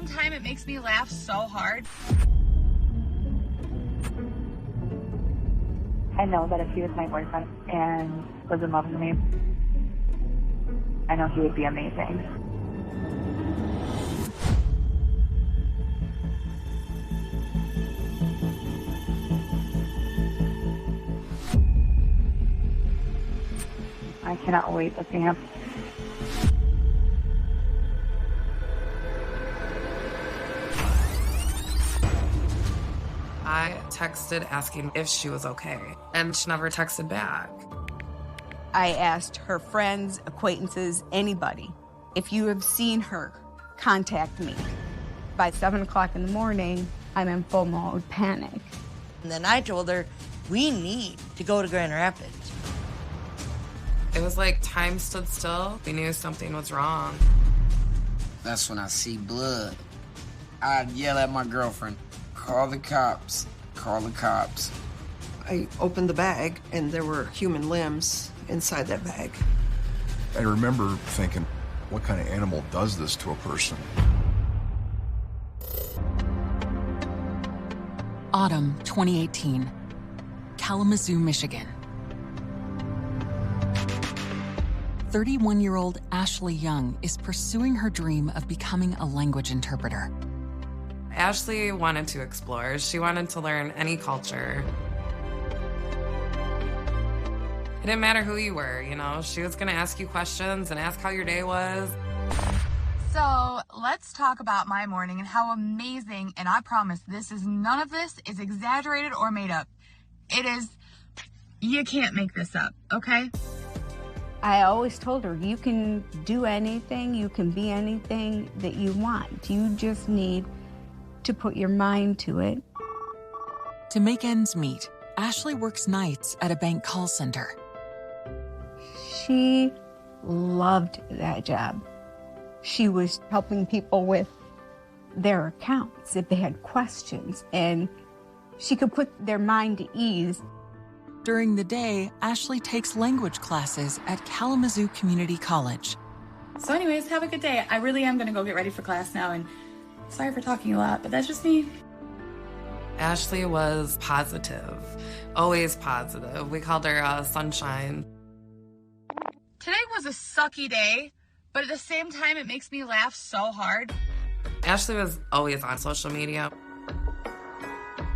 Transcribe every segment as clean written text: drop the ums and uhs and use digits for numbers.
same time, it makes me laugh so hard. I know that if he was my boyfriend and was in love with me, I know he would be amazing. I cannot wait to see him. I texted asking if she was okay, and she never texted back. I asked her friends, acquaintances, anybody, if you have seen her, contact me. By 7 o'clock in the morning, I'm in full mode panic. And then I told her, we need to go to Grand Rapids. It was like time stood still. We knew something was wrong. That's when I see blood. I'd yell at my girlfriend, call the cops, call the cops. I opened the bag, and there were human limbs inside that bag. I remember thinking, what kind of animal does this to a person? Autumn 2018, Kalamazoo, Michigan. 31-year-old Ashley Young is pursuing her dream of becoming a language interpreter. Ashley wanted to explore. She wanted to learn any culture. It didn't matter who you were, you know? She was gonna ask you questions and ask how your day was. So let's talk about my morning and how amazing, and I promise none of this is exaggerated or made up. It is, you can't make this up, okay? I always told her, you can do anything, you can be anything that you want. You just need to put your mind to it. To make ends meet, Ashley works nights at a bank call center. She loved that job. She was helping people with their accounts if they had questions, and she could put their mind to ease. During the day, Ashley takes language classes at Kalamazoo Community College. So anyways, have a good day. I really am gonna go get ready for class now, and sorry for talking a lot, but that's just me. Ashley was positive, always positive. We called her Sunshine. Today was a sucky day, but at the same time, it makes me laugh so hard. Ashley was always on social media.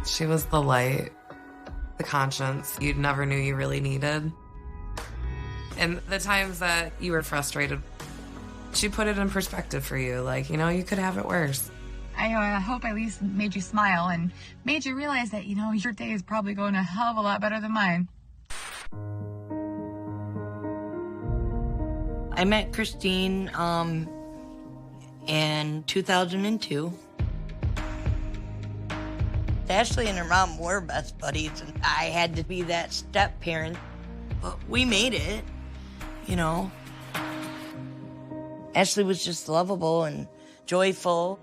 She was the light, the conscience you never knew you really needed. And the times that you were frustrated, she put it in perspective for you. Like, you know, you could have it worse. I hope I at least made you smile and made you realize that, you know, your day is probably going a hell of a lot better than mine. I met Christine in 2002. Ashley and her mom were best buddies, and I had to be that step-parent. But we made it, you know. Ashley was just lovable and joyful.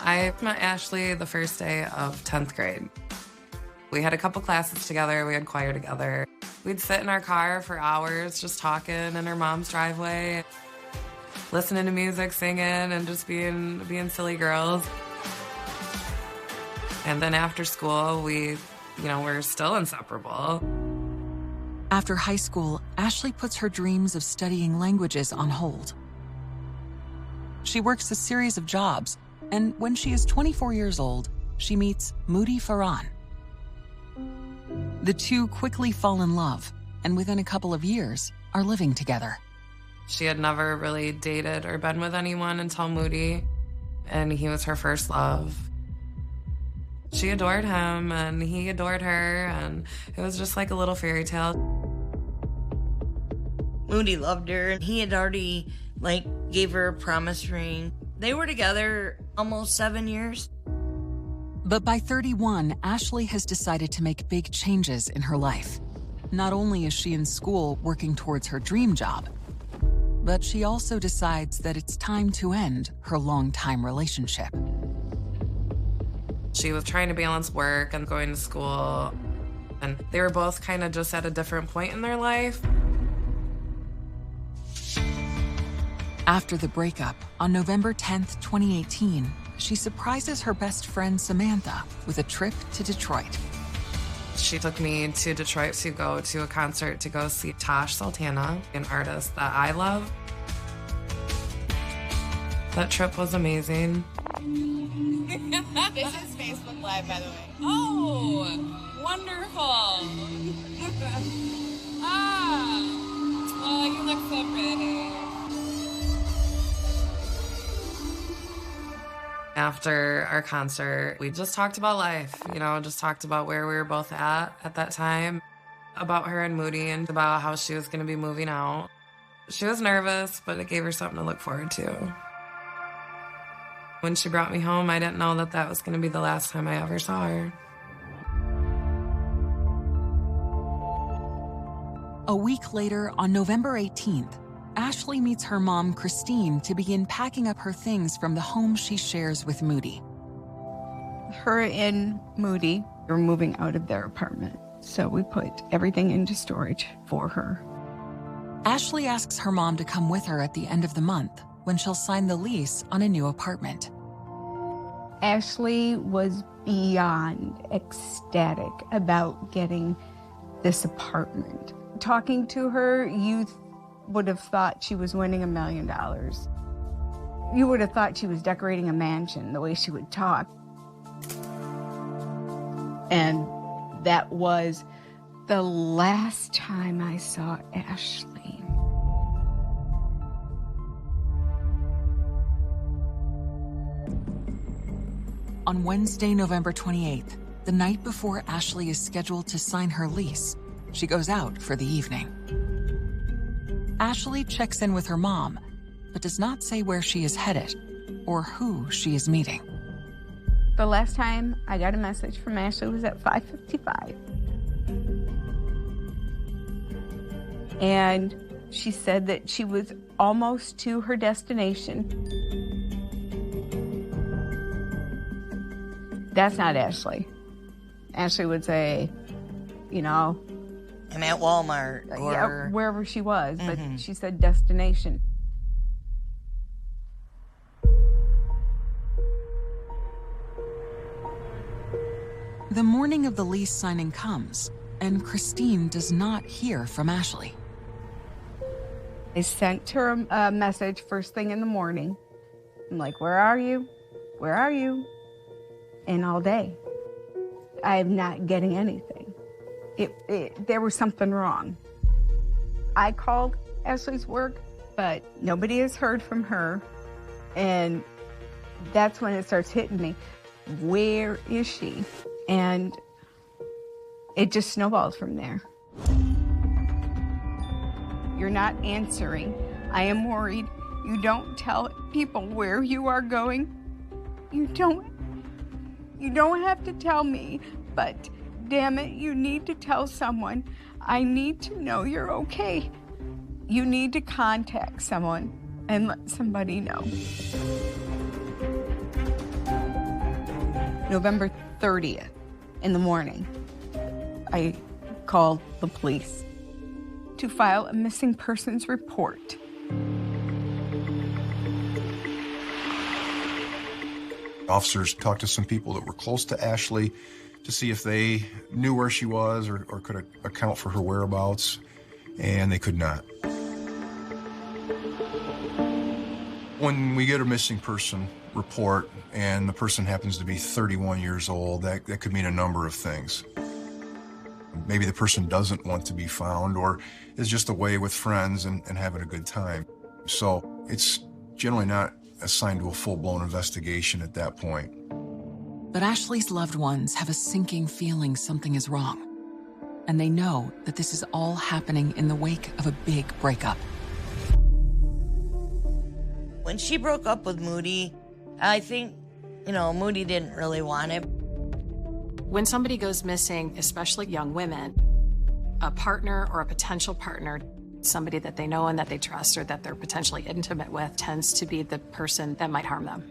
I met Ashley the first day of 10th grade. We had a couple classes together, we had choir together. We'd sit in our car for hours just talking in her mom's driveway, listening to music, singing, and just being silly girls. And then after school, we're still inseparable. After high school, Ashley puts her dreams of studying languages on hold. She works a series of jobs, and when she is 24 years old, she meets Moody Farhan. The two quickly fall in love, and within a couple of years, are living together. She had never really dated or been with anyone until Moody, and he was her first love. She adored him, and he adored her, and it was just like a little fairy tale. Moody loved her, and he had already, gave her a promise ring. They were together almost 7 years. But by 31, Ashley has decided to make big changes in her life. Not only is she in school working towards her dream job, but she also decides that it's time to end her long-time relationship. She was trying to balance work and going to school, and they were both kind of just at a different point in their life. After the breakup, on November 10th, 2018, she surprises her best friend Samantha with a trip to Detroit. She took me to Detroit to go to a concert to go see Tosh Sultana, an artist that I love. That trip was amazing. This is Facebook Live, by the way. Oh, wonderful. Oh, you look so pretty. After our concert, we just talked about life, just talked about where we were both at that time, about her and Moody and about how she was going to be moving out. She was nervous, but it gave her something to look forward to. When she brought me home, I didn't know that was going to be the last time I ever saw her. A week later, on November 18th, Ashley meets her mom, Christine, to begin packing up her things from the home she shares with Moody. Her and Moody were moving out of their apartment, so we put everything into storage for her. Ashley asks her mom to come with her at the end of the month when she'll sign the lease on a new apartment. Ashley was beyond ecstatic about getting this apartment. Talking to her, you would have thought she was winning $1 million. You would have thought she was decorating a mansion, the way she would talk. And that was the last time I saw Ashley. On Wednesday, November 28th, the night before Ashley is scheduled to sign her lease, she goes out for the evening. Ashley checks in with her mom, but does not say where she is headed or who she is meeting. The last time I got a message from Ashley was at 5:55. And she said that she was almost to her destination. That's not Ashley. Ashley would say, I'm at Walmart or... Yeah, wherever she was, but she said destination. The morning of the lease signing comes, and Christine does not hear from Ashley. I sent her a message first thing in the morning. I'm like, where are you? Where are you? And all day. I'm not getting anything. There was something wrong. I called Ashley's work, but nobody has heard from her. And that's when it starts hitting me. Where is she? And it just snowballs from there. You're not answering. I am worried. You don't tell people where you are going. You don't have to tell me, but damn it, you need to tell someone. I need to know you're okay. You need to contact someone and let somebody know. November 30th in the morning, I called the police to file a missing persons report. Officers talked to some people that were close to Ashley to see if they knew where she was or could account for her whereabouts, and they could not. When we get a missing person report and the person happens to be 31 years old, that could mean a number of things. Maybe the person doesn't want to be found or is just away with friends and having a good time. So it's generally not assigned to a full-blown investigation at that point. But Ashley's loved ones have a sinking feeling something is wrong. And they know that this is all happening in the wake of a big breakup. When she broke up with Moody, I think, Moody didn't really want it. When somebody goes missing, especially young women, a partner or a potential partner, somebody that they know and that they trust or that they're potentially intimate with, tends to be the person that might harm them.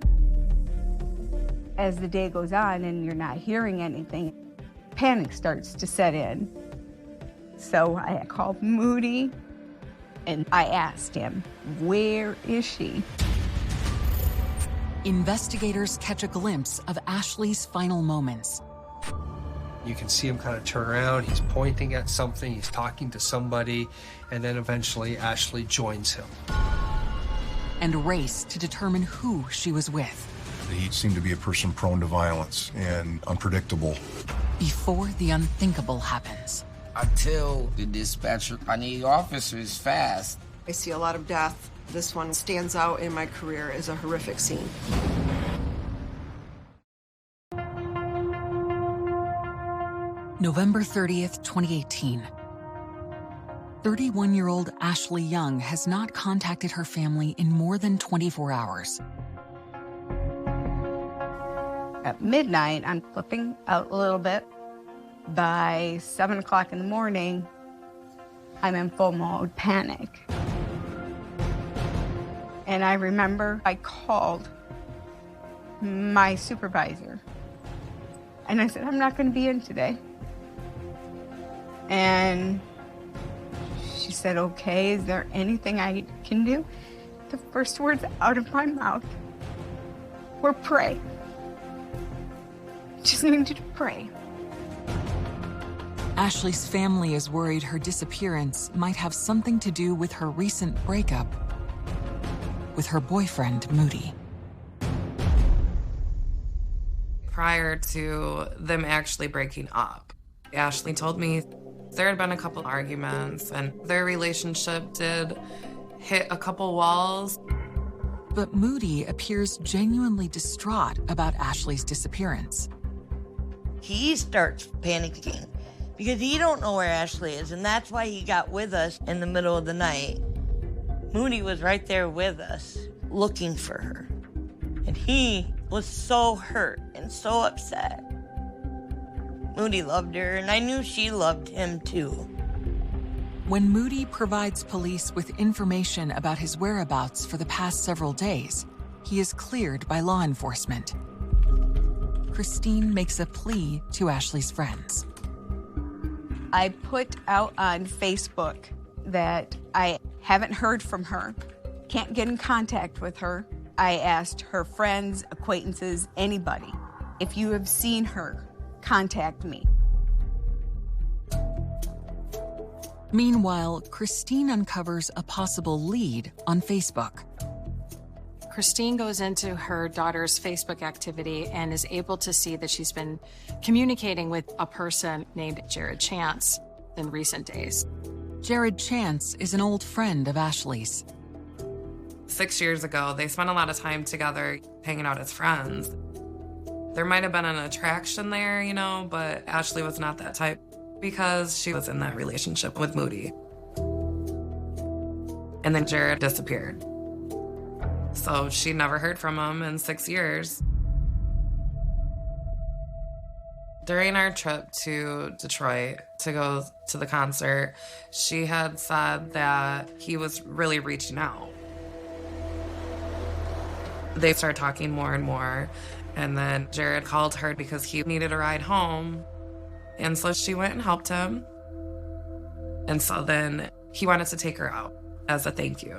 As the day goes on and you're not hearing anything, panic starts to set in. So I called Moody And I asked him, where is she? Investigators catch a glimpse of Ashley's final moments. You can see him kind of turn around, he's pointing at something, he's talking to somebody, and then eventually Ashley joins him. And race to determine who she was with. He seemed to be a person prone to violence and unpredictable. Before the unthinkable happens. I tell the dispatcher, I need officers fast. I see a lot of death. This one stands out in my career as a horrific scene. November 30th, 2018. 31-year-old Ashley Young has not contacted her family in more than 24 hours. At midnight, I'm flipping out a little bit. By 7 o'clock in the morning, I'm in full mode panic. And I remember I called my supervisor. And I said, I'm not going to be in today. And she said, okay, is there anything I can do? The first words out of my mouth were pray. Just needed to pray. Ashley's family is worried her disappearance might have something to do with her recent breakup with her boyfriend, Moody. Prior to them actually breaking up, Ashley told me there had been a couple arguments and their relationship did hit a couple walls. But Moody appears genuinely distraught about Ashley's disappearance. He starts panicking because he don't know where Ashley is, and that's why he got with us in the middle of the night. Moody was right there with us, looking for her. And he was so hurt and so upset. Moody loved her, and I knew she loved him too. When Moody provides police with information about his whereabouts for the past several days, he is cleared by law enforcement. Christine makes a plea to Ashley's friends. I put out on Facebook that I haven't heard from her, can't get in contact with her. I asked her friends, acquaintances, anybody, if you have seen her, contact me. Meanwhile, Christine uncovers a possible lead on Facebook. Christine goes into her daughter's Facebook activity and is able to see that she's been communicating with a person named Jared Chance in recent days. Jared Chance is an old friend of Ashley's. 6 years ago, they spent a lot of time together hanging out as friends. There might have been an attraction there, you know, but Ashley was not that type because she was in that relationship with Moody. And then Jared disappeared. So she never heard from him in 6 years. During our trip to Detroit to go to the concert, she had said that he was really reaching out. They started talking more and more, and then Jared called her because he needed a ride home. And so she went and helped him. And so then he wanted to take her out as a thank you.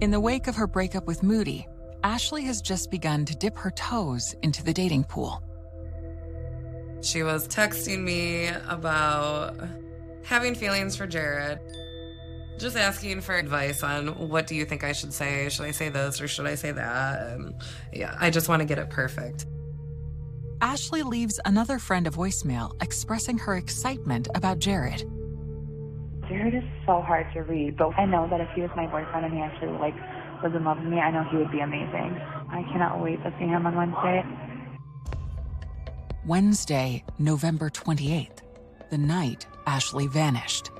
In the wake of her breakup with Moody, Ashley has just begun to dip her toes into the dating pool. She was texting me about having feelings for Jared, just asking for advice on what do you think I should say? Should I say this or should I say that? And yeah, I just want to get it perfect. Ashley leaves another friend a voicemail expressing her excitement about Jared. Jared is so hard to read, but I know that if he was my boyfriend and he actually was in love with me, I know he would be amazing. I cannot wait to see him on Wednesday. Wednesday, November 28th, the night Ashley vanished.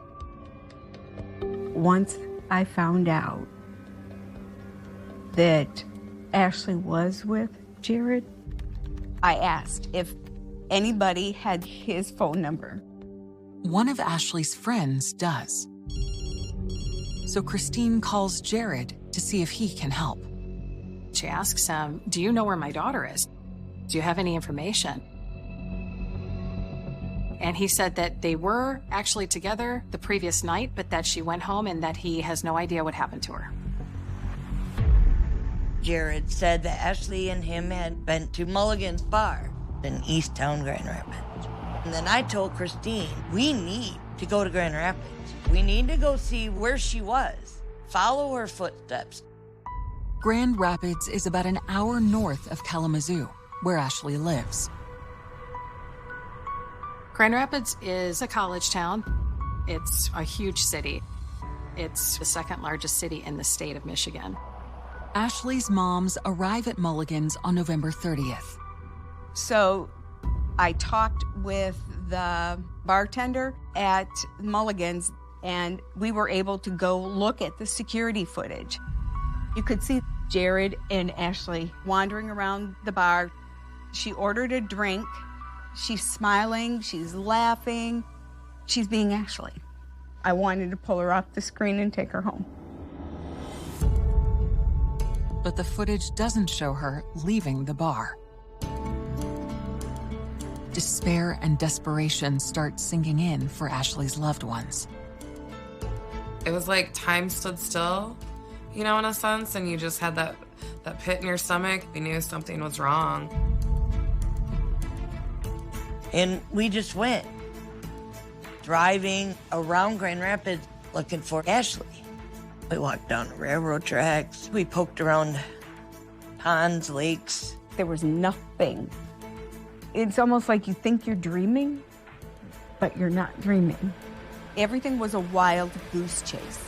Once I found out that Ashley was with Jared, I asked if anybody had his phone number. One of Ashley's friends does. So Christine calls Jared to see if he can help. She asks him, do you know where my daughter is? Do you have any information? And he said that they were actually together the previous night, but that she went home and that he has no idea what happened to her. Jared said that Ashley and him had been to Mulligan's Bar in Easttown, Grand Rapids. And then I told Christine, we need to go to Grand Rapids. We need to go see where she was, follow her footsteps. Grand Rapids is about an hour north of Kalamazoo, where Ashley lives. Grand Rapids is a college town. It's a huge city. It's the second largest city in the state of Michigan. Ashley's moms arrive at Mulligan's on November 30th. So I talked with the bartender at Mulligan's, and we were able to go look at the security footage. You could see Jared and Ashley wandering around the bar. She ordered a drink. She's smiling, she's laughing. She's being Ashley. I wanted to pull her off the screen and take her home. But the footage doesn't show her leaving the bar. Despair and desperation start sinking in for Ashley's loved ones. It was like time stood still, in a sense, and you just had that pit in your stomach. You knew something was wrong. And we just went, driving around Grand Rapids looking for Ashley. We walked down the railroad tracks. We poked around ponds, lakes. There was nothing. It's almost like you think you're dreaming, but you're not dreaming. Everything was a wild goose chase.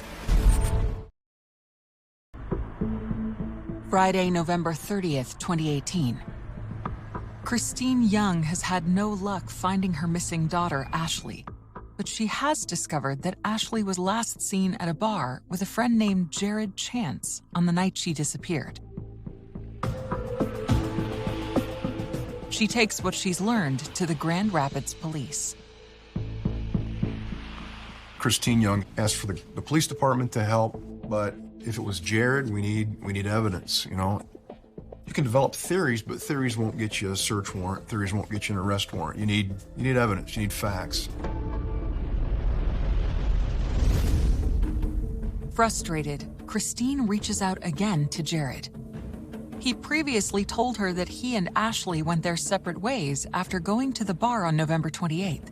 Friday, November 30th, 2018. Christine Young has had no luck finding her missing daughter, Ashley, but she has discovered that Ashley was last seen at a bar with a friend named Jared Chance on the night she disappeared. She takes what she's learned to the Grand Rapids police. Christine Young asked for the police department to help, but if it was Jared, we need evidence, You can develop theories, but theories won't get you a search warrant. Theories won't get you an arrest warrant. You need evidence. You need facts. Frustrated, Christine reaches out again to Jared. He previously told her that he and Ashley went their separate ways after going to the bar on November 28th.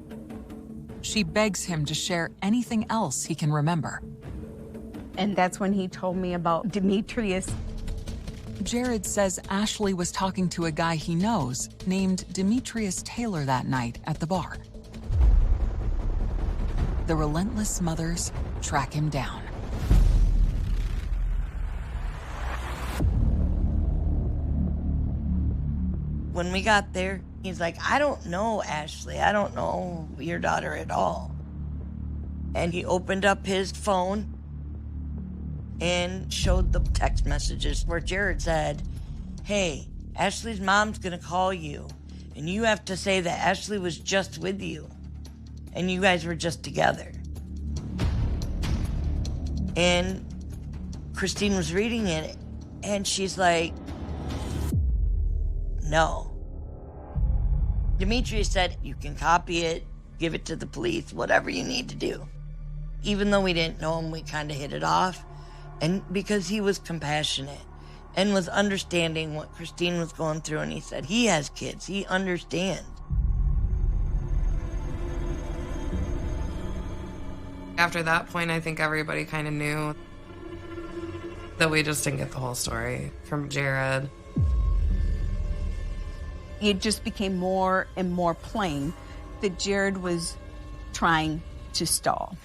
She begs him to share anything else he can remember. And that's when he told me about Demetrius. Jared says Ashley was talking to a guy he knows named Demetrius Taylor that night at the bar. The relentless mothers track him down. When we got there, he's like, I don't know Ashley. I don't know your daughter at all. And he opened up his phone and showed the text messages where Jared said, hey, Ashley's mom's gonna call you, and you have to say that Ashley was just with you, and you guys were just together. And Christine was reading it, and she's like, no. Demetrius said, you can copy it, give it to the police, whatever you need to do. Even though we didn't know him, we kind of hit it off. And because he was compassionate and was understanding what Christine was going through, and he said, he has kids, he understands. After that point, I think everybody kind of knew that we just didn't get the whole story from Jared. It just became more and more plain that Jared was trying to stall.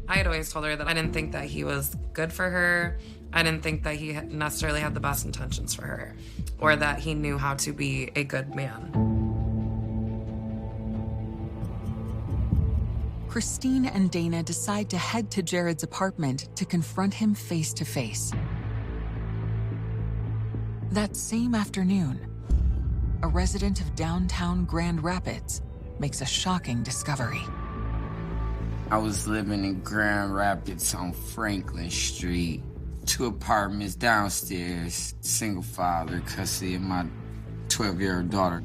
I had always told her that I didn't think that he was good for her. I didn't think that he necessarily had the best intentions for her, or that he knew how to be a good man. Christine and Dana decide to head to Jared's apartment to confront him face to face. That same afternoon, a resident of downtown Grand Rapids makes a shocking discovery. I was living in Grand Rapids on Franklin Street. 2 apartments downstairs, single father, custody of my 12-year-old daughter.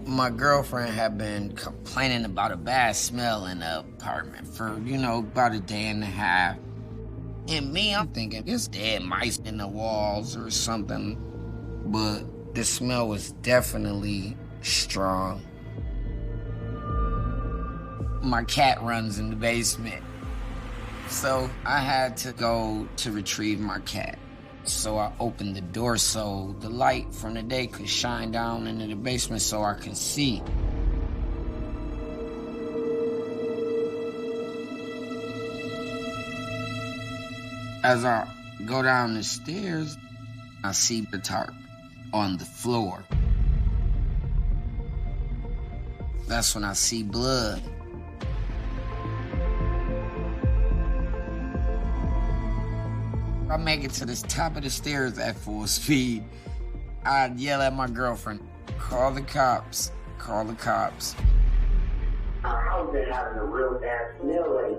My girlfriend had been complaining about a bad smell in the apartment for, about a day and a half. And me, I'm thinking, it's dead mice in the walls or something. But the smell was definitely strong. My cat runs in the basement. So I had to go to retrieve my cat. So I opened the door so the light from the day could shine down into the basement so I could see. As I go down the stairs, I see the tarp on the floor. That's when I see blood. I make it to the top of the stairs at full speed. I'd yell at my girlfriend, call the cops, call the cops. I've been having a real bad smell lately.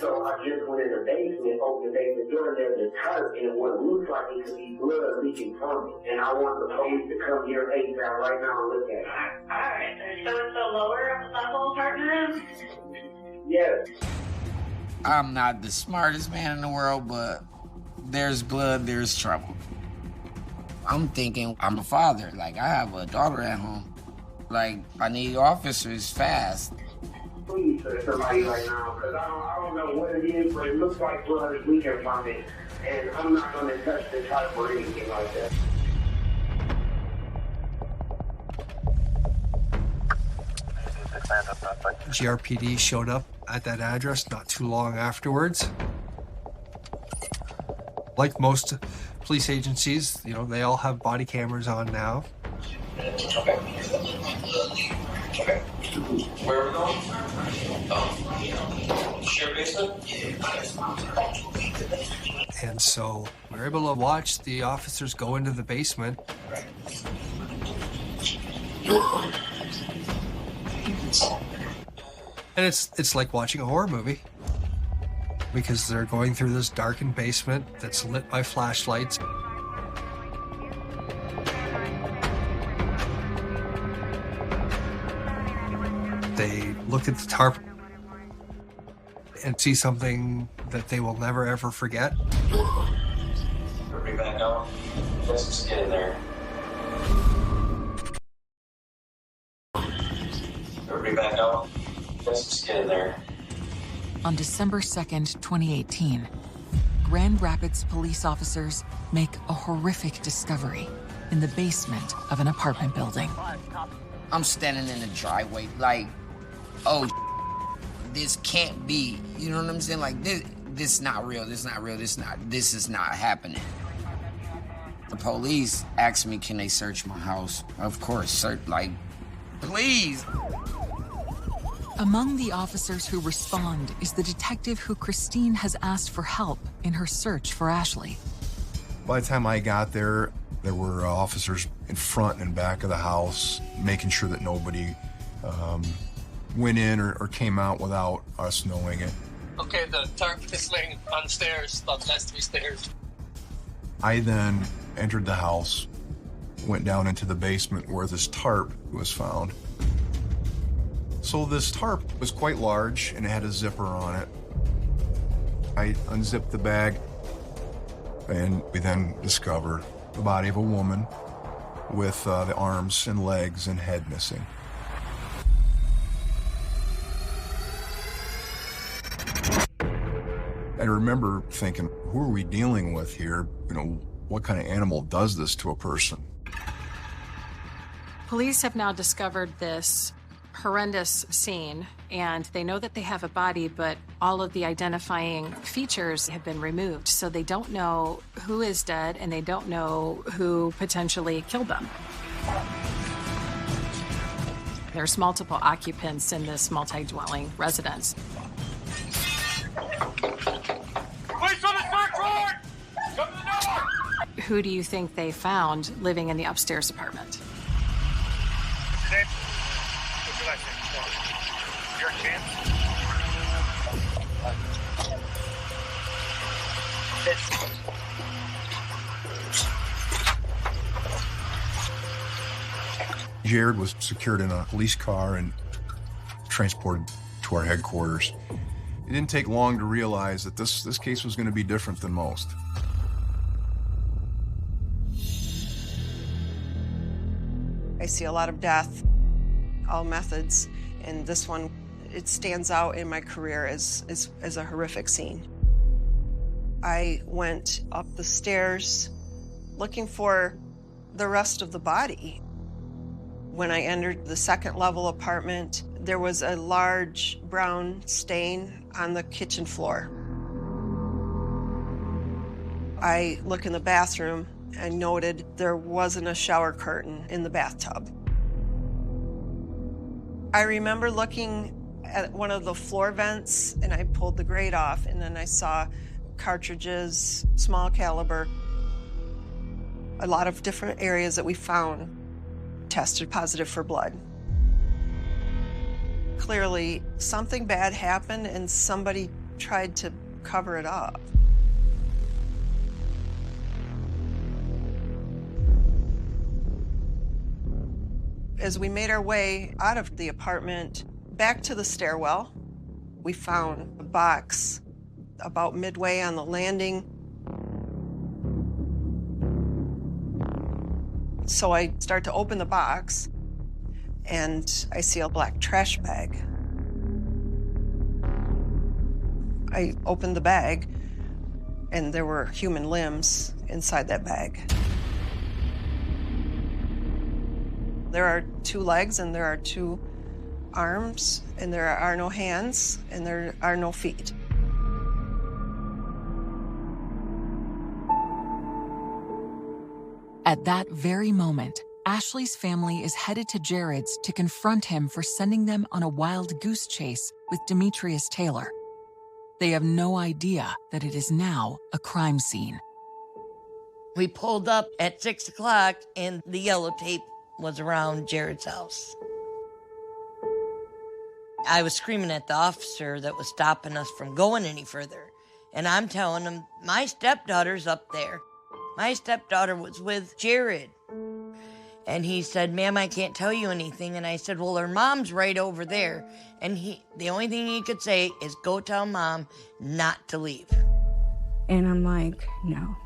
So I just went in the basement, opened the basement door, and there's a tarp, and what looks like it could be blood leaking from it. And I want the police to come here ASAP right now and look at it. Alright, so it's the lower of the level apartment? Yes. I'm not the smartest man in the world, but there's blood, there's trouble. I'm thinking I'm a father. Like, I have a daughter at home. Like, I need officers fast. Please send somebody right now, because I don't know what it is, but it looks like blood is leaking from it, and I'm not going to touch the tarp or anything like that. GRPD showed up at that address not too long afterwards. Like most police agencies, they all have body cameras on now. Okay. Where are we going? Share basement? And so we're able to watch the officers go into the basement. And it's like watching a horror movie, because they're going through this darkened basement that's lit by flashlights. They look at the tarp and see something that they will never ever forget. Bring back out. Just get in there. Bring back out. Just get in there. On December 2nd, 2018, Grand Rapids police officers make a horrific discovery in the basement of an apartment building. I'm standing in the driveway like, oh, this can't be. You know what I'm saying? Like, this is not real. This is not happening. The police asked me, can they search my house? Of course, search, like, please. Among the officers who respond is the detective who Christine has asked for help in her search for Ashley. By the time I got there, there were officers in front and back of the house, making sure that nobody went in or came out without us knowing it. Okay, the tarp is laying on the stairs, the last 3 stairs. I then entered the house, went down into the basement where this tarp was found. So this tarp was quite large and it had a zipper on it. I unzipped the bag and we then discovered the body of a woman with the arms and legs and head missing. I remember thinking, who are we dealing with here? What kind of animal does this to a person? Police have now discovered this horrendous scene, and they know that they have a body, but all of the identifying features have been removed, so they don't know who is dead and they don't know who potentially killed them. There's multiple occupants in this multi-dwelling residence. Police on the third floor! Come to the door! Who do you think they found living in the upstairs apartment? What's your name? What's your last name? Your chance? Jared was secured in a police car and transported to our headquarters. It didn't take long to realize that this case was going to be different than most. I see a lot of death, all methods, and this one, it stands out in my career as a horrific scene. I went up the stairs looking for the rest of the body. When I entered the second-level apartment, there was a large brown stain on the kitchen floor. I look in the bathroom and noted there wasn't a shower curtain in the bathtub. I remember looking at one of the floor vents, and I pulled the grate off, and then I saw cartridges, small caliber. A lot of different areas that we found tested positive for blood. Clearly, something bad happened and somebody tried to cover it up. As we made our way out of the apartment, back to the stairwell, we found a box about midway on the landing. So I start to open the box, and I see a black trash bag. I opened the bag, and there were human limbs inside that bag. There are 2 legs, and there are 2 arms, and there are no hands, and there are no feet. At that very moment, Ashley's family is headed to Jared's to confront him for sending them on a wild goose chase with Demetrius Taylor. They have no idea that it is now a crime scene. We pulled up at 6 o'clock, and the yellow tape was around Jared's house. I was screaming at the officer that was stopping us from going any further. And I'm telling him, my stepdaughter's up there. My stepdaughter was with Jared. And he said, ma'am, I can't tell you anything. And I said, well, her mom's right over there. And the only thing he could say is, go tell mom not to leave. And I'm like, no.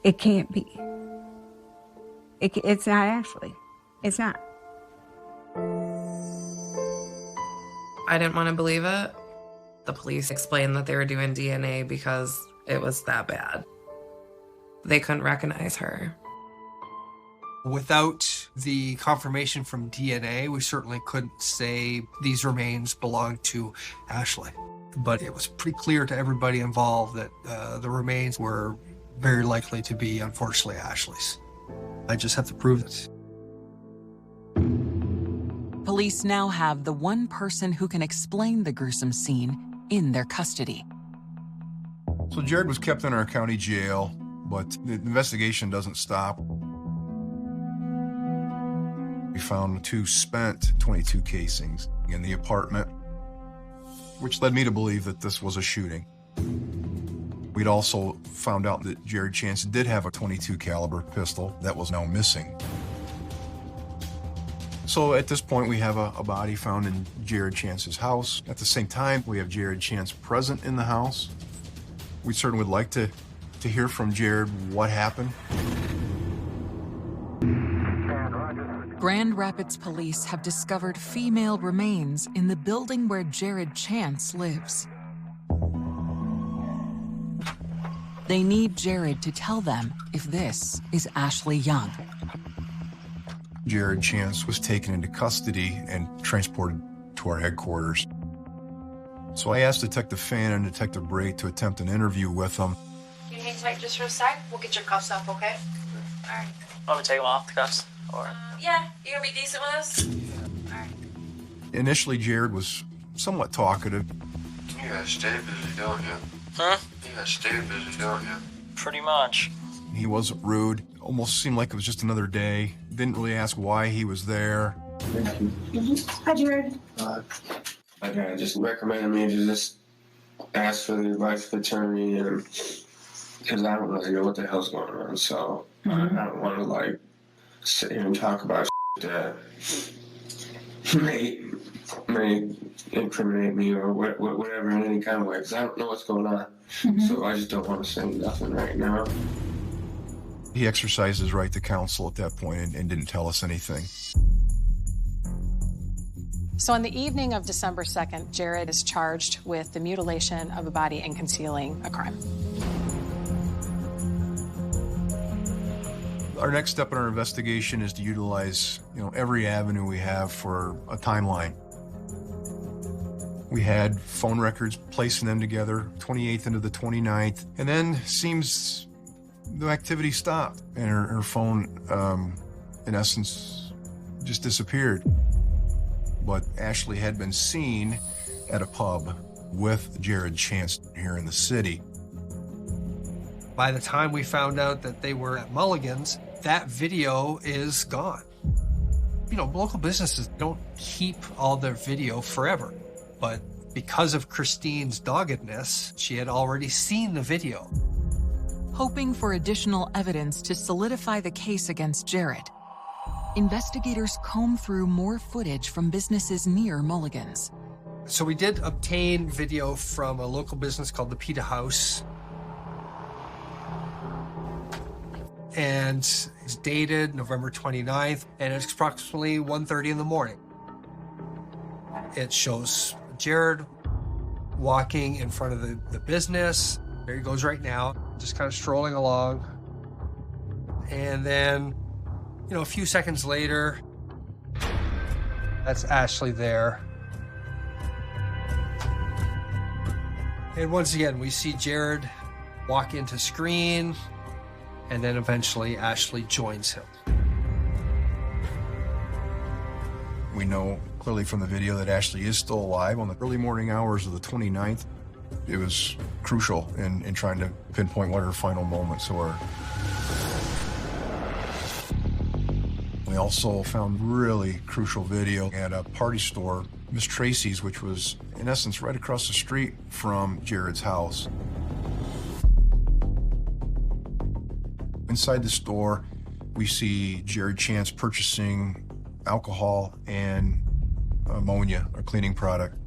It can't be. It's not Ashley. It's not. I didn't want to believe it. The police explained that they were doing DNA because it was that bad. They couldn't recognize her. Without the confirmation from DNA, we certainly couldn't say these remains belong to Ashley. But it was pretty clear to everybody involved that the remains were very likely to be, unfortunately, Ashley's. I just have to prove it. Police now have the one person who can explain the gruesome scene in their custody. So Jared was kept in our county jail, but the investigation doesn't stop. We found 2 spent .22 casings in the apartment, which led me to believe that this was a shooting. We'd also found out that Jared Chance did have a .22 caliber pistol that was now missing. So at this point, we have a body found in Jared Chance's house. At the same time, we have Jared Chance present in the house. We certainly would like to hear from Jared what happened. Grand Rapids police have discovered female remains in the building where Jared Chance lives. They need Jared to tell them if this is Ashley Young. Jared Chance was taken into custody and transported to our headquarters. So I asked Detective Fan and Detective Bray to attempt an interview with him. Can you hang tight just for a sec? We'll get your cuffs off, okay? All right. Want me to take them off, the cuffs? Or? Yeah, you gonna be decent with us? All right. Initially, Jared was somewhat talkative. You gotta stay busy, don't you? Huh? You gotta stay busy, don't you? Pretty much. He wasn't rude. Almost seemed like it was just another day. Didn't really ask why he was there. Hi, Jared. My dad just recommended me to just ask for the advice of attorney, and because I don't really know what the hell's going on, so I don't want to sit here and talk about that may incriminate me or whatever in any kind of way, because I don't know what's going on. So I just don't want to say nothing right now. He exercised his right to counsel at that point and didn't tell us anything. So on the evening of December 2nd, Jared is charged with the mutilation of a body and concealing a crime. Our next step in our investigation is to utilize, every avenue we have for a timeline. We had phone records, placing them together, 28th into the 29th, and then seems the activity stopped, and her phone, in essence, just disappeared. But Ashley had been seen at a pub with Jared Chance here in the city. By the time we found out that they were at Mulligan's, that video is gone. Local businesses don't keep all their video forever, but because of Christine's doggedness, she had already seen the video. Hoping for additional evidence to solidify the case against Jared, investigators comb through more footage from businesses near Mulligan's. So we did obtain video from a local business called the Pita House. And it's dated November 29th, and it's approximately 1:30 in the morning. It shows Jared walking in front of the business. There he goes right now, just kind of strolling along. And then, a few seconds later, that's Ashley there. And once again, we see Jared walk into screen, and then eventually Ashley joins him. We know clearly from the video that Ashley is still alive on the early morning hours of the 29th. It was crucial in trying to pinpoint what her final moments were. We also found really crucial video at a party store, Miss Tracy's, which was in essence right across the street from Jared's house. Inside the store, we see Jared Chance purchasing alcohol and ammonia, a cleaning product.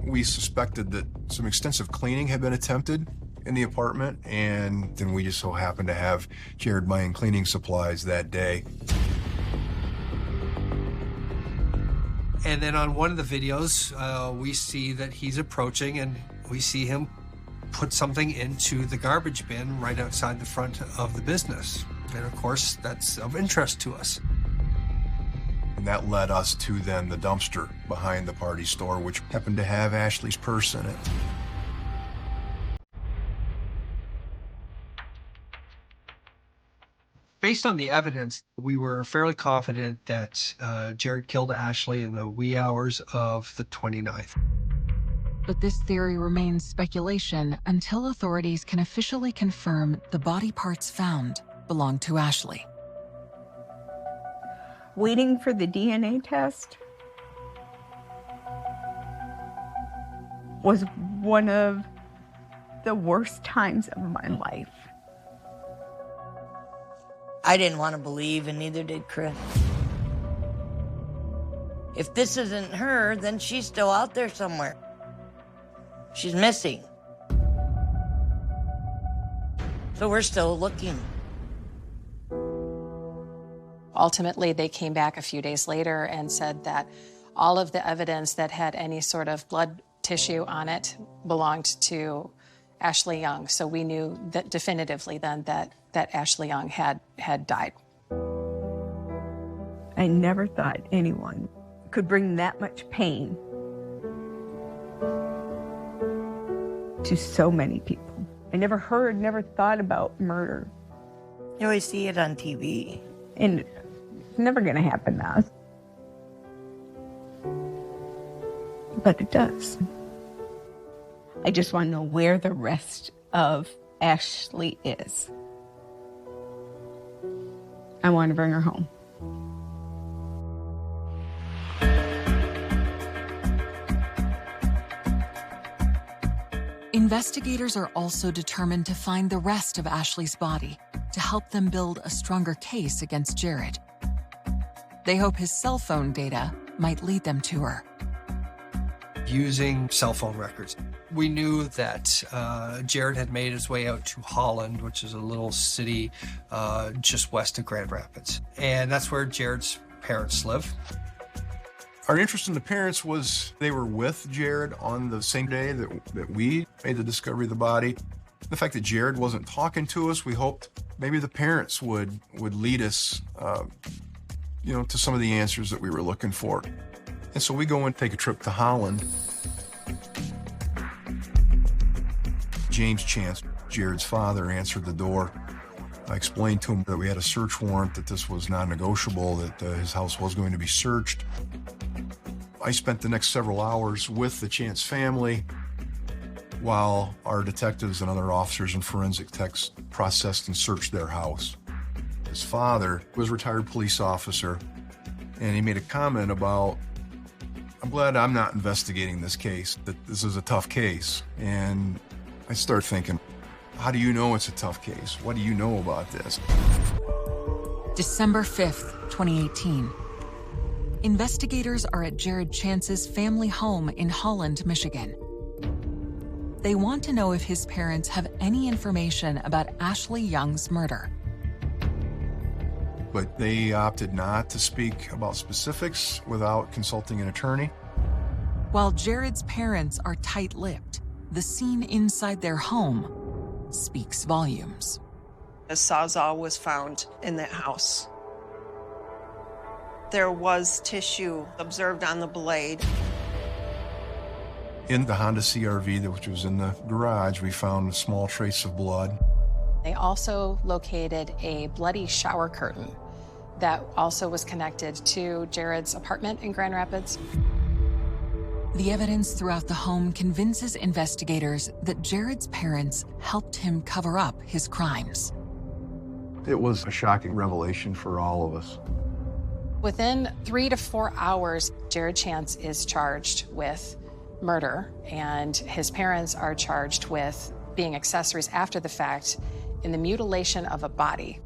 We suspected that some extensive cleaning had been attempted in the apartment, and then we just so happened to have Jared buying cleaning supplies that day. And then on one of the videos, we see that he's approaching, and we see him put something into the garbage bin right outside the front of the business. And of course, that's of interest to us. And that led us to then the dumpster behind the party store, which happened to have Ashley's purse in it. Based on the evidence, we were fairly confident that Jared killed Ashley in the wee hours of the 29th. But this theory remains speculation until authorities can officially confirm the body parts found belong to Ashley. Waiting for the DNA test was one of the worst times of my life. I didn't want to believe, and neither did Chris. If this isn't her, then she's still out there somewhere. She's missing. So we're still looking. Ultimately, they came back a few days later and said that all of the evidence that had any sort of blood tissue on it belonged to Ashley Young. So we knew that definitively then that Ashley Young had died. I never thought anyone could bring that much pain to so many people. I never thought about murder. You always see it on TV. And it's never gonna happen to us. But it does. I just want to know where the rest of Ashley is. I want to bring her home. Investigators are also determined to find the rest of Ashley's body to help them build a stronger case against Jared. They hope his cell phone data might lead them to her. Using cell phone records, we knew that Jared had made his way out to Holland, which is a little city just west of Grand Rapids. And that's where Jared's parents live. Our interest in the parents was they were with Jared on the same day that we made the discovery of the body. The fact that Jared wasn't talking to us, we hoped maybe the parents would lead us, to some of the answers that we were looking for. And so we go and take a trip to Holland. James Chance, Jared's father, answered the door. I explained to him that we had a search warrant, that this was non-negotiable, that his house was going to be searched. I spent the next several hours with the Chance family while our detectives and other officers and forensic techs processed and searched their house. His father was a retired police officer, and he made a comment about, "I'm glad I'm not investigating this case, that this is a tough case." And I start thinking, how do you know it's a tough case? What do you know about this? December 5th, 2018. Investigators are at Jared Chance's family home in Holland, Michigan. They want to know if his parents have any information about Ashley Young's murder. But they opted not to speak about specifics without consulting an attorney. While Jared's parents are tight-lipped, the scene inside their home speaks volumes. A sawzall was found in that house. There was tissue observed on the blade. In the Honda CR-V, which was in the garage, we found a small trace of blood. They also located a bloody shower curtain that also was connected to Jared's apartment in Grand Rapids. The evidence throughout the home convinces investigators that Jared's parents helped him cover up his crimes. It was a shocking revelation for all of us. Within 3 to 4 hours, Jared Chance is charged with murder, and his parents are charged with being accessories after the fact in the mutilation of a body.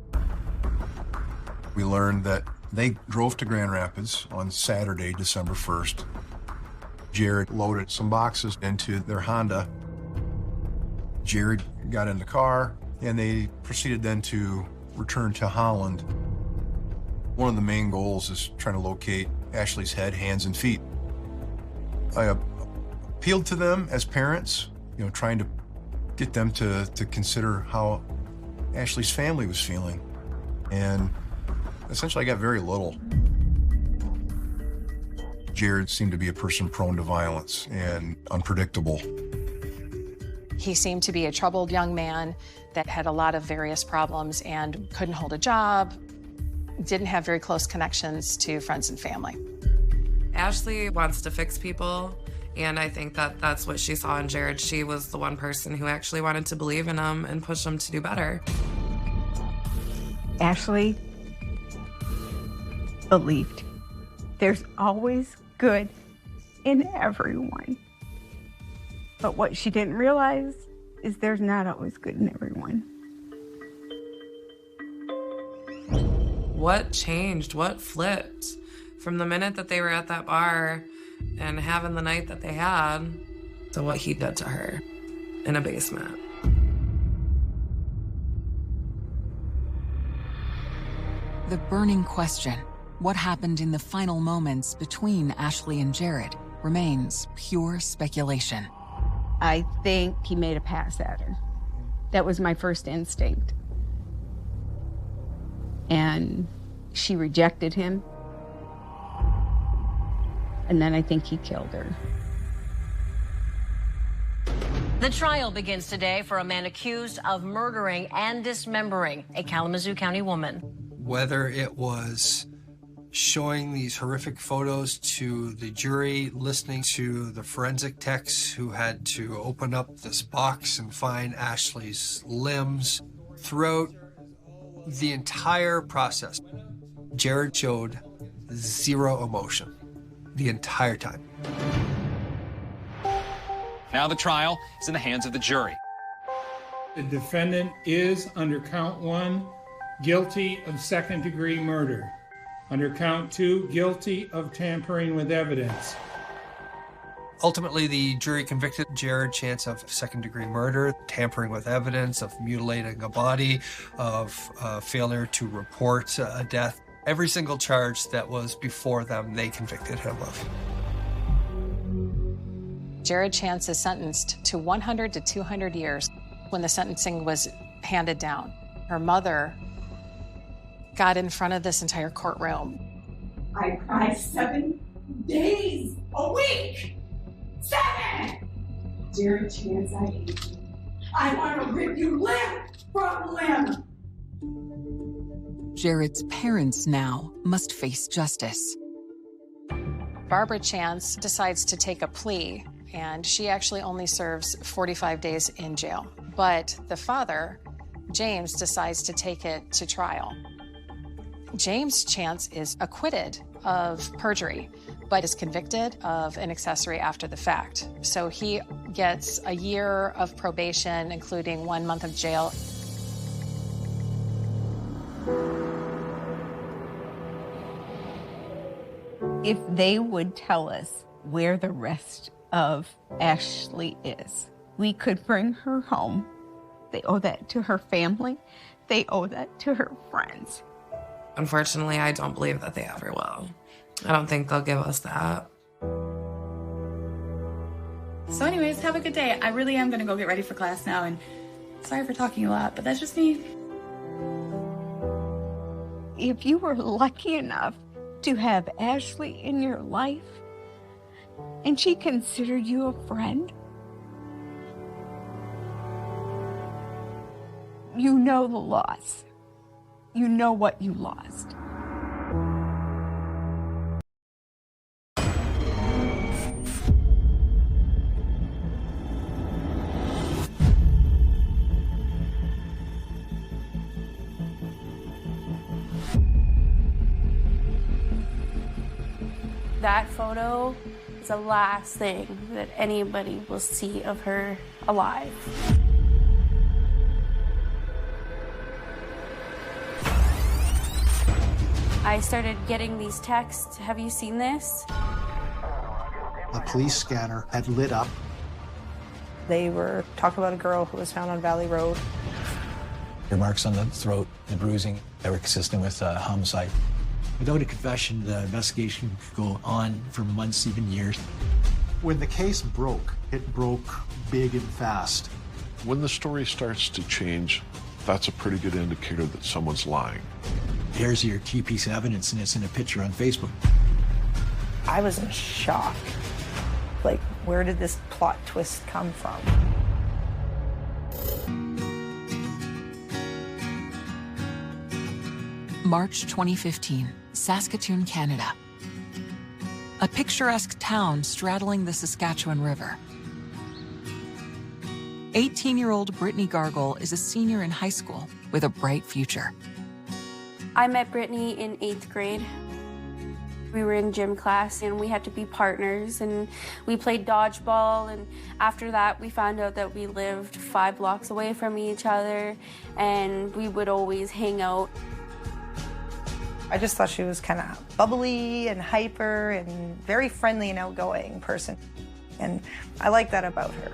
We learned that they drove to Grand Rapids on Saturday, December 1st. Jared loaded some boxes into their Honda. Jared got in the car, and they proceeded then to return to Holland. One of the main goals is trying to locate Ashley's head, hands, and feet. I appealed to them as parents, trying to get them to consider how Ashley's family was feeling. And essentially, I got very little. Jared seemed to be a person prone to violence and unpredictable. He seemed to be a troubled young man that had a lot of various problems and couldn't hold a job, didn't have very close connections to friends and family. Ashley wants to fix people, and I think that that's what she saw in Jared. She was the one person who actually wanted to believe in him and push him to do better. Ashley believed there's always good in everyone. But what she didn't realize is there's not always good in everyone. What changed? What flipped? From the minute that they were at that bar and having the night that they had to what he did to her in a basement. The burning question, what happened in the final moments between Ashley and Jared, remains pure speculation. I think he made a pass at her. That was my first instinct. And she rejected him. And then I think he killed her. The trial begins today for a man accused of murdering and dismembering a Kalamazoo County woman. Whether it was showing these horrific photos to the jury, listening to the forensic techs who had to open up this box and find Ashley's limbs. Throughout the entire process, Jared showed zero emotion the entire time. Now the trial is in the hands of the jury. The defendant is, under count one, guilty of second-degree murder. Under count 2, guilty of tampering with evidence. Ultimately, the jury convicted Jared Chance of second-degree murder, tampering with evidence, of mutilating a body, of failure to report a death. Every single charge that was before them, they convicted him of. Jared Chance is sentenced to 100 to 200 years. When the sentencing was handed down, her mother got in front of this entire courtroom. I cry 7 days a week. 7! Jared Chance, I hate you. I want to rip you limb from limb. Jared's parents now must face justice. Barbara Chance decides to take a plea, and she actually only serves 45 days in jail. But the father, James, decides to take it to trial. James Chance is acquitted of perjury, but is convicted of an accessory after the fact. So he gets a year of probation, including 1 month of jail. If they would tell us where the rest of Ashley is, we could bring her home. They owe that to her family. They owe that to her friends. Unfortunately, I don't believe that they ever will. I don't think they'll give us that. So anyways, have a good day. I really am going to go get ready for class now, and sorry for talking a lot, but that's just me. If you were lucky enough to have Ashley in your life, and she considered you a friend, you know the loss. You know what you lost. That photo is the last thing that anybody will see of her alive. I started getting these texts. Have you seen this? A police scanner had lit up. They were talking about a girl who was found on Valley Road. Her marks on the throat, the bruising, they were consistent with homicide. Without a confession, the investigation could go on for months, even years. When the case broke, it broke big and fast. When the story starts to change, that's a pretty good indicator that someone's lying. Here's your key piece of evidence, and it's in a picture on Facebook. I was in shock. Like, where did this plot twist come from? March 2015, Saskatoon, Canada. A picturesque town straddling the Saskatchewan River. 18-year-old Britney Gargol is a senior in high school with a bright future. I met Britney in 8th grade. We were in gym class and we had to be partners, and we played dodgeball, and after that we found out that we lived 5 blocks away from each other, and we would always hang out. I just thought she was kind of bubbly and hyper and very friendly and outgoing person. And I like that about her.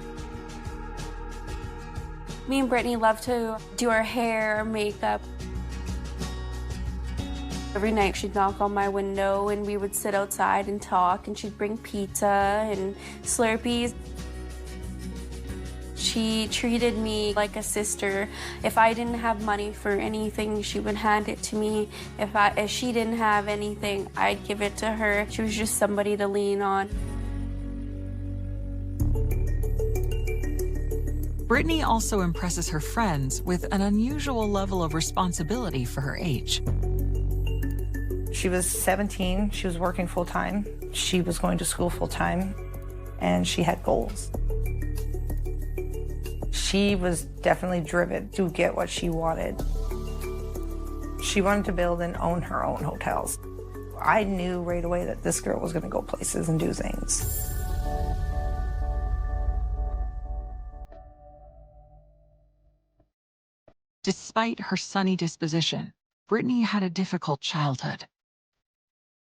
Me and Britney love to do our hair, makeup. Every night she'd knock on my window and we would sit outside and talk, and she'd bring pizza and Slurpees. She treated me like a sister. If I didn't have money for anything, she would hand it to me. If she didn't have anything, I'd give it to her. She was just somebody to lean on. Britney also impresses her friends with an unusual level of responsibility for her age. She was 17, she was working full-time, she was going to school full-time, and she had goals. She was definitely driven to get what she wanted. She wanted to build and own her own hotels. I knew right away that this girl was going to go places and do things. Despite her sunny disposition, Britney had a difficult childhood.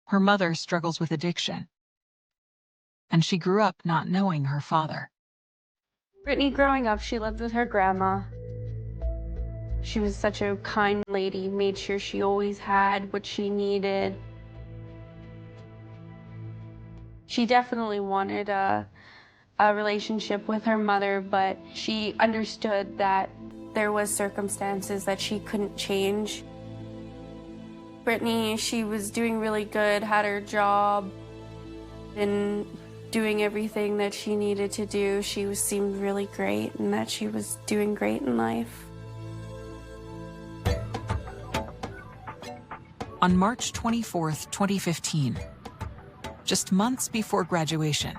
Her mother struggles with addiction, and she grew up not knowing her father. Britney, growing up, she lived with her grandma. She was such a kind lady, made sure she always had what she needed. She definitely wanted a relationship with her mother, but she understood that there was circumstances that she couldn't change. Britney, she was doing really good, had her job, and doing everything that she needed to do. She seemed really great, and that she was doing great in life. On March 24th, 2015, just months before graduation,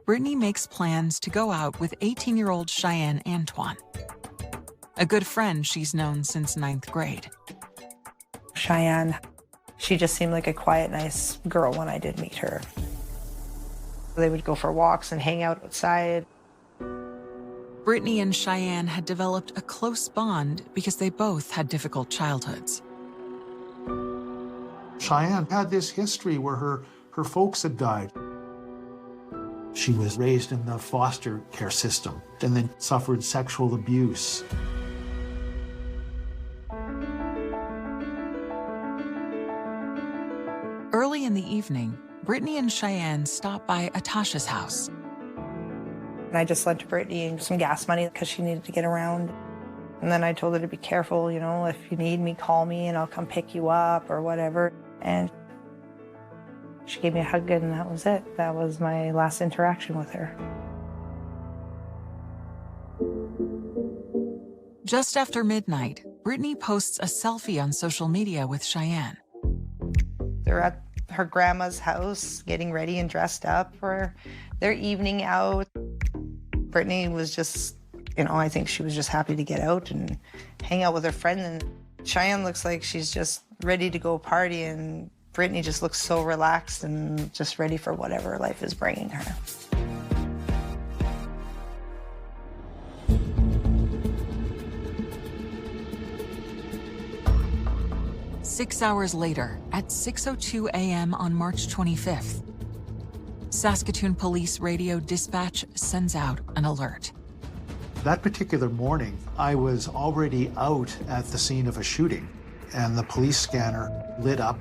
Britney makes plans to go out with 18-year-old Cheyenne Antoine, a good friend she's known since 9th grade. Cheyenne, she just seemed like a quiet, nice girl when I did meet her. They would go for walks and hang out outside. Britney and Cheyenne had developed a close bond because they both had difficult childhoods. Cheyenne had this history where her folks had died. She was raised in the foster care system and then suffered sexual abuse. Early in the evening, Britney and Cheyenne stopped by Atasha's house. And I just lent Britney some gas money because she needed to get around. And then I told her to be careful, you know, if you need me, call me and I'll come pick you up or whatever. And she gave me a hug and that was it. That was my last interaction with her. Just after midnight, Britney posts a selfie on social media with Cheyenne. They're at her grandma's house getting ready and dressed up for their evening out. Britney was just, you know, I think she was just happy to get out and hang out with her friend. And Cheyenne looks like she's just ready to go party, and Britney just looks so relaxed and just ready for whatever life is bringing her. Six hours later, at 6:02 a.m. on March 25th, Saskatoon Police Radio Dispatch sends out an alert. That particular morning, I was already out at the scene of a shooting, and the police scanner lit up.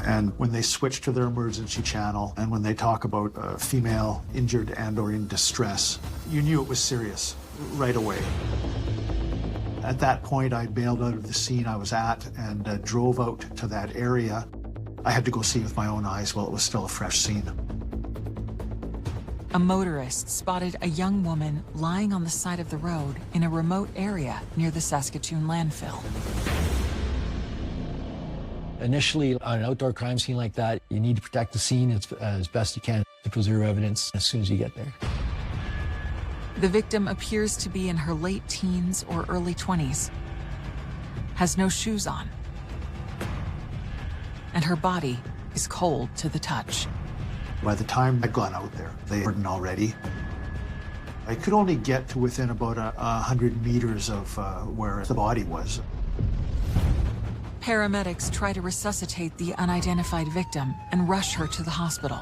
And when they switch to their emergency channel, and when they talk about a female injured and or in distress, you knew it was serious right away. At that point, I bailed out of the scene I was at and drove out to that area. I had to go see with my own eyes while it was still a fresh scene. A motorist spotted a young woman lying on the side of the road in a remote area near the Saskatoon landfill. Initially, on an outdoor crime scene like that, you need to protect the scene as best you can to preserve evidence as soon as you get there. The victim appears to be in her late teens or early 20s, has no shoes on, and her body is cold to the touch. By the time I'd gone out there, they were hidden already. I could only get to within about 100 meters of where the body was. Paramedics try to resuscitate the unidentified victim and rush her to the hospital.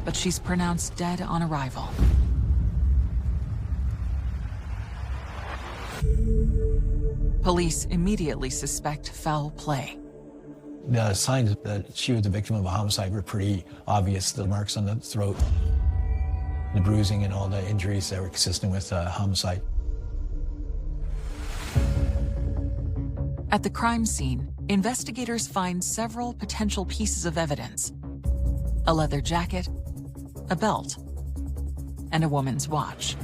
But she's pronounced dead on arrival. Police immediately suspect foul play. The signs that she was the victim of a homicide were pretty obvious. The marks on the throat, the bruising, and all the injuries that were consistent with homicide. At the crime scene, investigators find several potential pieces of evidence: a leather jacket, a belt, and a woman's watch.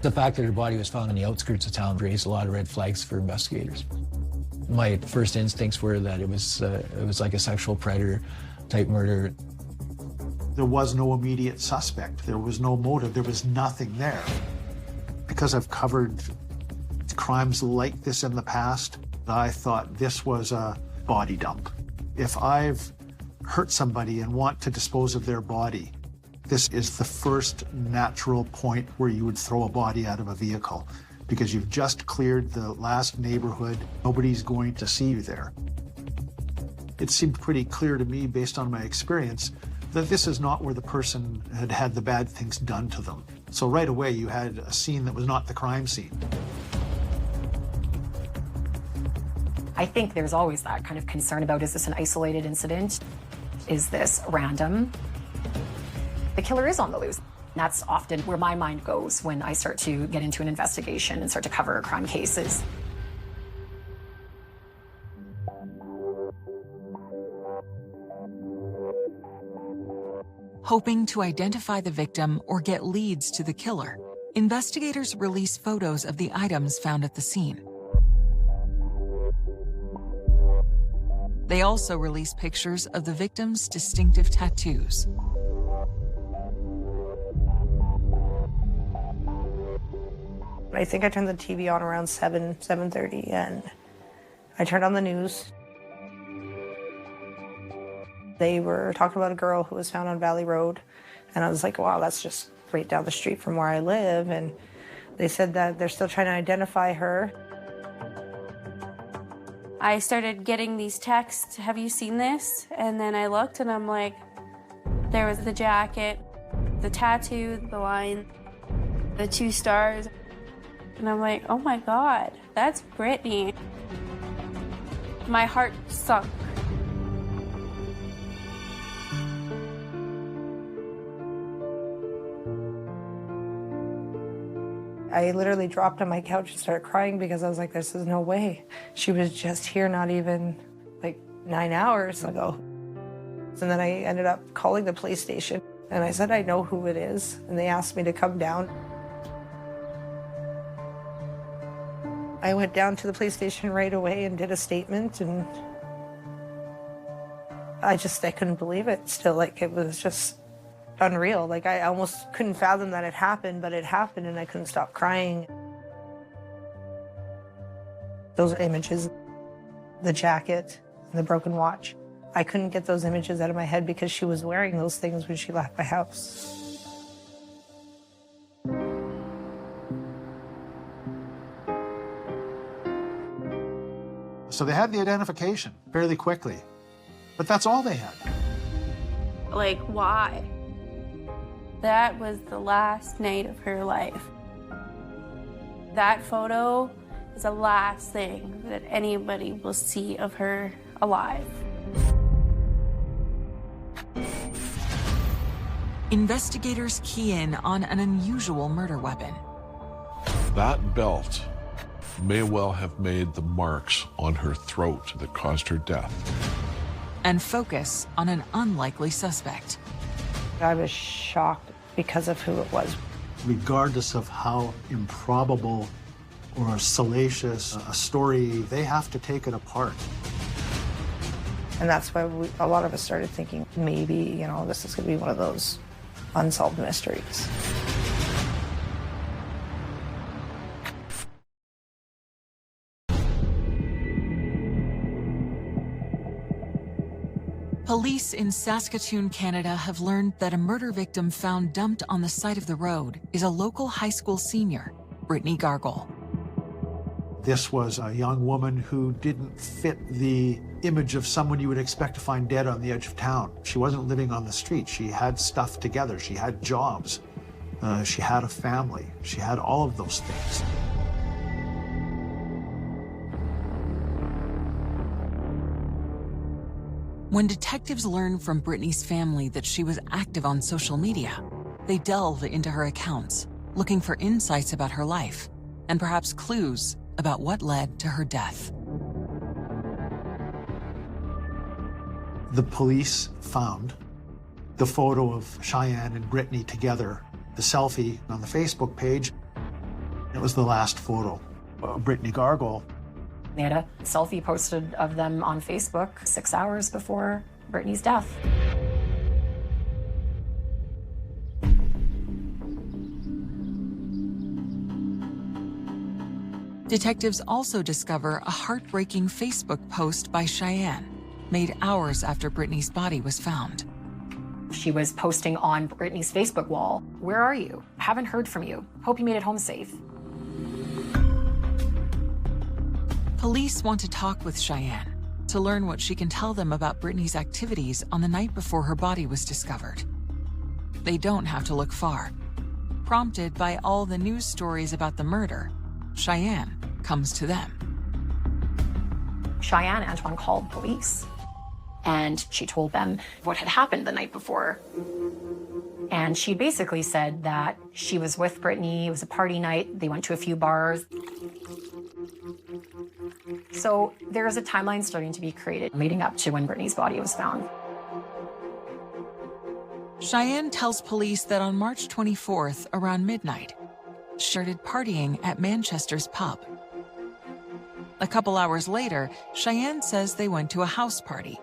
The fact that her body was found on the outskirts of town raised a lot of red flags for investigators. My first instincts were that it was like a sexual predator type murder. There was no immediate suspect. There was no motive. There was nothing there. Because I've covered crimes like this in the past, I thought this was a body dump. If I've hurt somebody and want to dispose of their body, This is the first natural point where you would throw a body out of a vehicle because you've just cleared the last neighborhood. Nobody's going to see you there. It seemed pretty clear to me, based on my experience, that this is not where the person had had the bad things done to them. So right away, you had a scene that was not the crime scene. I think there's always that kind of concern about, is this an isolated incident? Is this random? The killer is on the loose. That's often where my mind goes when I start to get into an investigation and start to cover crime cases. Hoping to identify the victim or get leads to the killer, investigators release photos of the items found at the scene. They also release pictures of the victim's distinctive tattoos. I think I turned the TV on around 7:30, and I turned on the news. They were talking about a girl who was found on Valley Road, and I was like, wow, that's just right down the street from where I live. And they said that they're still trying to identify her. I started getting these texts, have you seen this? And then I looked and I'm like, there was the jacket, the tattoo, the line, the 2 stars. And I'm like, oh my God, that's Britney. My heart sunk. I literally dropped on my couch and started crying because I was like, this is no way. She was just here not even like 9 hours ago. And then I ended up calling the police station and I said, I know who it is. And they asked me to come down. I went down to the police station right away and did a statement, and I couldn't believe it still. Like, it was just unreal. Like, I almost couldn't fathom that it happened, but it happened and I couldn't stop crying. Those images, the jacket, and the broken watch, I couldn't get those images out of my head because she was wearing those things when she left my house. So they had the identification fairly quickly, but that's all they had. Like, why? That was the last night of her life. That photo is the last thing that anybody will see of her alive. Investigators key in on an unusual murder weapon. That belt may well have made the marks on her throat that caused her death. And focus on an unlikely suspect. I was shocked because of who it was. Regardless of how improbable or salacious a story, they have to take it apart. And that's why a lot of us started thinking, maybe, this is going to be one of those unsolved mysteries. Police in Saskatoon, Canada have learned that a murder victim found dumped on the side of the road is a local high school senior, Britney Gargol. This was a young woman who didn't fit the image of someone you would expect to find dead on the edge of town. She wasn't living on the street. She had stuff together. She had jobs. She had a family. She had all of those things. When detectives learn from Britney's family that she was active on social media, they delve into her accounts, looking for insights about her life and perhaps clues about what led to her death. The police found the photo of Cheyenne and Britney together, the selfie on the Facebook page. It was the last photo of Britney Gargol. They had a selfie posted of them on Facebook 6 hours before Britney's death. Detectives also discover a heartbreaking Facebook post by Cheyenne, made hours after Britney's body was found. She was posting on Britney's Facebook wall, "Where are you? Haven't heard from you. Hope you made it home safe." Police want to talk with Cheyenne to learn what she can tell them about Britney's activities on the night before her body was discovered. They don't have to look far. Prompted by all the news stories about the murder, Cheyenne comes to them. Cheyenne Antoine called police, and she told them what had happened the night before. And she basically said that she was with Britney, it was a party night, they went to a few bars. So there's a timeline starting to be created leading up to when Britney's body was found. Cheyenne tells police that on March 24th, around midnight, she started partying at Manchester's pub. A couple hours later, Cheyenne says they went to a house party.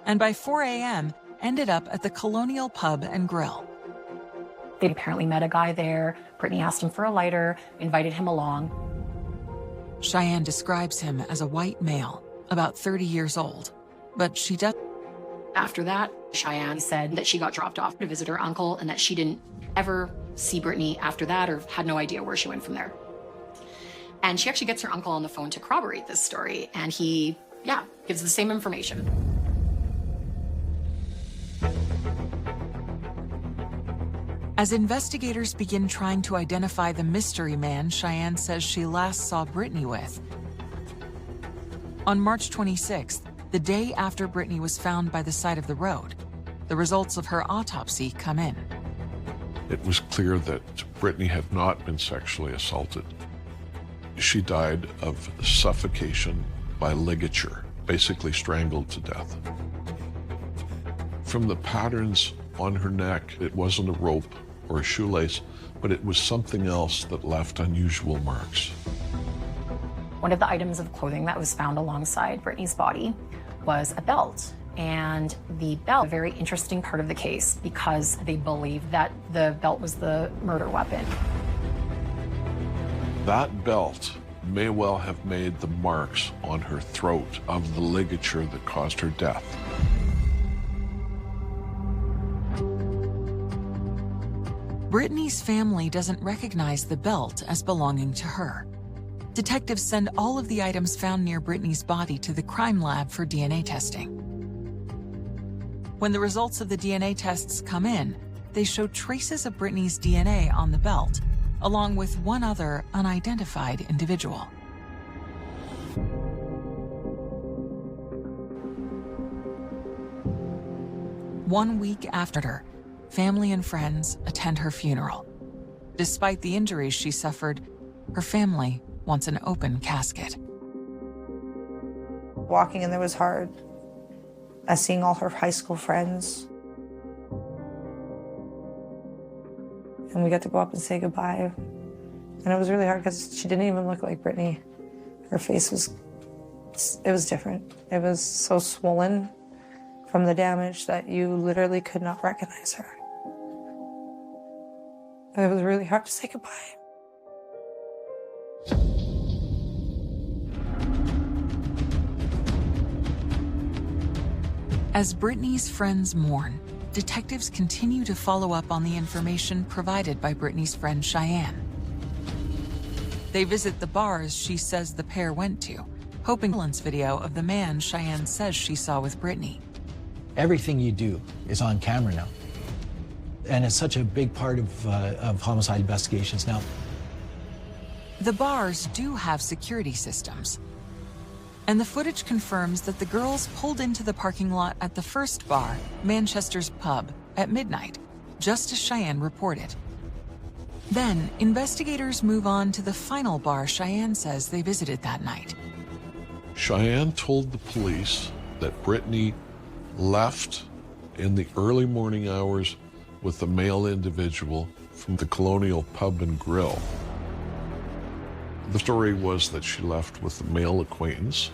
And by 4 a.m., ended up at the Colonial Pub and Grill. They apparently met a guy there. Britney asked him for a lighter, invited him along. Cheyenne describes him as a white male, about 30 years old, but she does. After that, Cheyenne said that she got dropped off to visit her uncle and that she didn't ever see Britney after that or had no idea where she went from there. And she actually gets her uncle on the phone to corroborate this story, and he, gives the same information. As investigators begin trying to identify the mystery man Cheyenne says she last saw Britney with, on March 26th, the day after Britney was found by the side of the road, the results of her autopsy come in. It was clear that Britney had not been sexually assaulted. She died of suffocation by ligature, basically strangled to death. From the patterns on her neck, it wasn't a rope or a shoelace, but it was something else that left unusual marks. One of the items of clothing that was found alongside Britney's body was a belt. And the belt, a very interesting part of the case because they believe that the belt was the murder weapon. That belt may well have made the marks on her throat of the ligature that caused her death. Britney's family doesn't recognize the belt as belonging to her. Detectives send all of the items found near Britney's body to the crime lab for DNA testing. When the results of the DNA tests come in, they show traces of Britney's DNA on the belt, along with one other unidentified individual. One week after her, family and friends attend her funeral. Despite the injuries she suffered, her family wants an open casket. Walking in there was hard. Seeing all her high school friends. And we got to go up and say goodbye. And it was really hard because she didn't even look like Britney. Her face was different. It was so swollen from the damage that you literally could not recognize her. It was really hard to say goodbye. As Britney's friends mourn, detectives continue to follow up on the information provided by Britney's friend Cheyenne. They visit the bars she says the pair went to, hoping surveillance video of the man Cheyenne says she saw with Britney. Everything you do is on camera now. And it's such a big part of homicide investigations now. The bars do have security systems. And the footage confirms that the girls pulled into the parking lot at the first bar, Manchester's Pub, at midnight, just as Cheyenne reported. Then, investigators move on to the final bar Cheyenne says they visited that night. Cheyenne told the police that Britney left in the early morning hours with a male individual from the Colonial Pub and Grill. The story was that she left with a male acquaintance.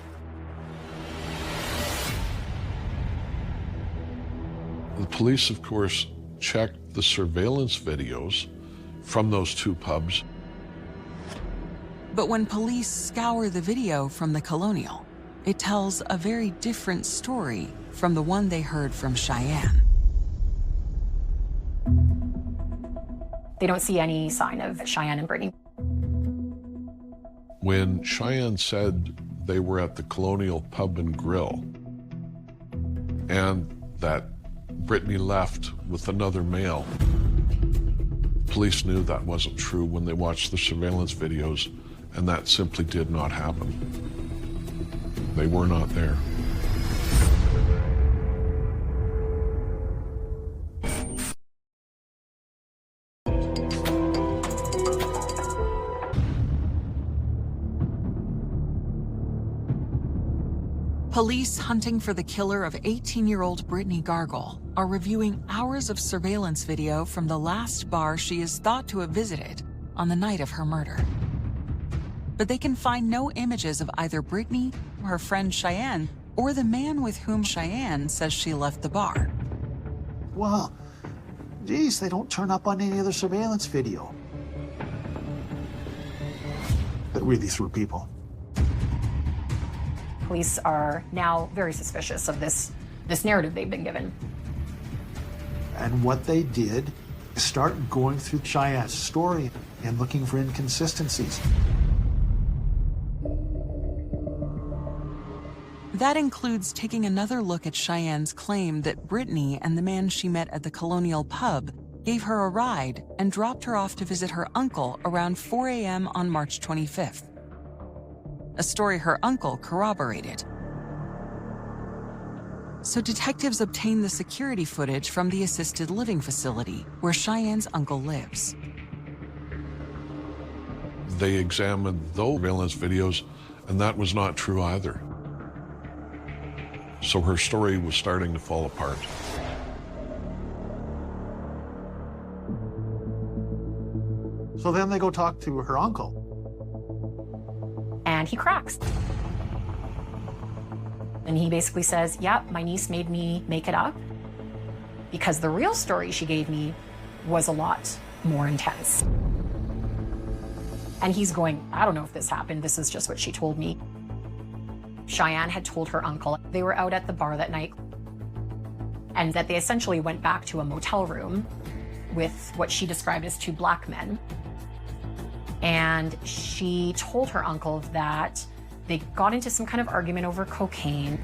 The police, of course, checked the surveillance videos from those two pubs. But when police scour the video from the Colonial, it tells a very different story from the one they heard from Cheyenne. They don't see any sign of Cheyenne and Britney. When Cheyenne said they were at the Colonial Pub and Grill and that Britney left with another male, police knew that wasn't true when they watched the surveillance videos, and that simply did not happen. They were not there. Police hunting for the killer of 18-year-old Britney Gargol are reviewing hours of surveillance video from the last bar she is thought to have visited on the night of her murder. But they can find no images of either Britney, her friend Cheyenne, or the man with whom Cheyenne says she left the bar. Well, geez, they don't turn up on any other surveillance video. That really threw people. Police are now very suspicious of this narrative they've been given. And what they did is start going through Cheyenne's story and looking for inconsistencies. That includes taking another look at Cheyenne's claim that Britney and the man she met at the Colonial Pub gave her a ride and dropped her off to visit her uncle around 4 a.m. on March 25th. A story her uncle corroborated. So detectives obtained the security footage from the assisted living facility where Cheyenne's uncle lives. They examined those surveillance videos, and that was not true either. So her story was starting to fall apart. So then they go talk to her uncle. And he cracks. And he basically says, yeah, my niece made me make it up because the real story she gave me was a lot more intense. And he's going, I don't know if this happened. This is just what she told me. Cheyenne had told her uncle they were out at the bar that night and that they essentially went back to a motel room with what she described as two black men. And she told her uncle that they got into some kind of argument over cocaine.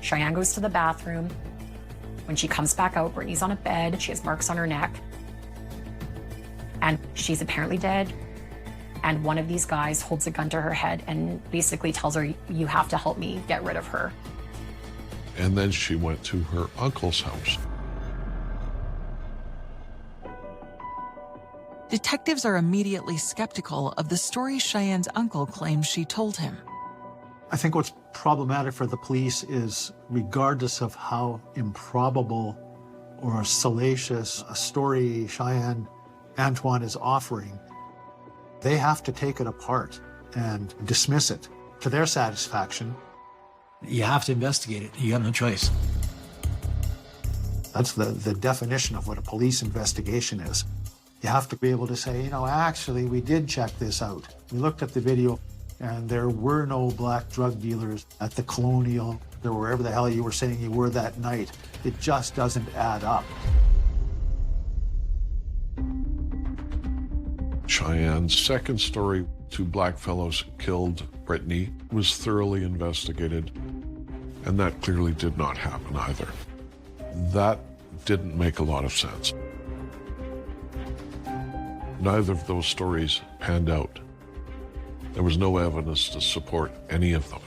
Cheyenne goes to the bathroom. When she comes back out, Britney's on a bed. She has marks on her neck. And she's apparently dead. And one of these guys holds a gun to her head and basically tells her, you have to help me get rid of her. And then she went to her uncle's house. Detectives are immediately skeptical of the story Cheyenne's uncle claims she told him. I think what's problematic for the police is, regardless of how improbable or salacious a story Cheyenne Antoine is offering, they have to take it apart and dismiss it to their satisfaction. You have to investigate it. You got no choice. That's the definition of what a police investigation is. You have to be able to say, you know, actually, we did check this out. We looked at the video, and there were no black drug dealers at the Colonial or wherever the hell you were saying you were that night. It just doesn't add up. Cheyenne's second story, two black fellows killed Britney, was thoroughly investigated, and that clearly did not happen either. That didn't make a lot of sense. Neither of those stories panned out. There was no evidence to support any of them.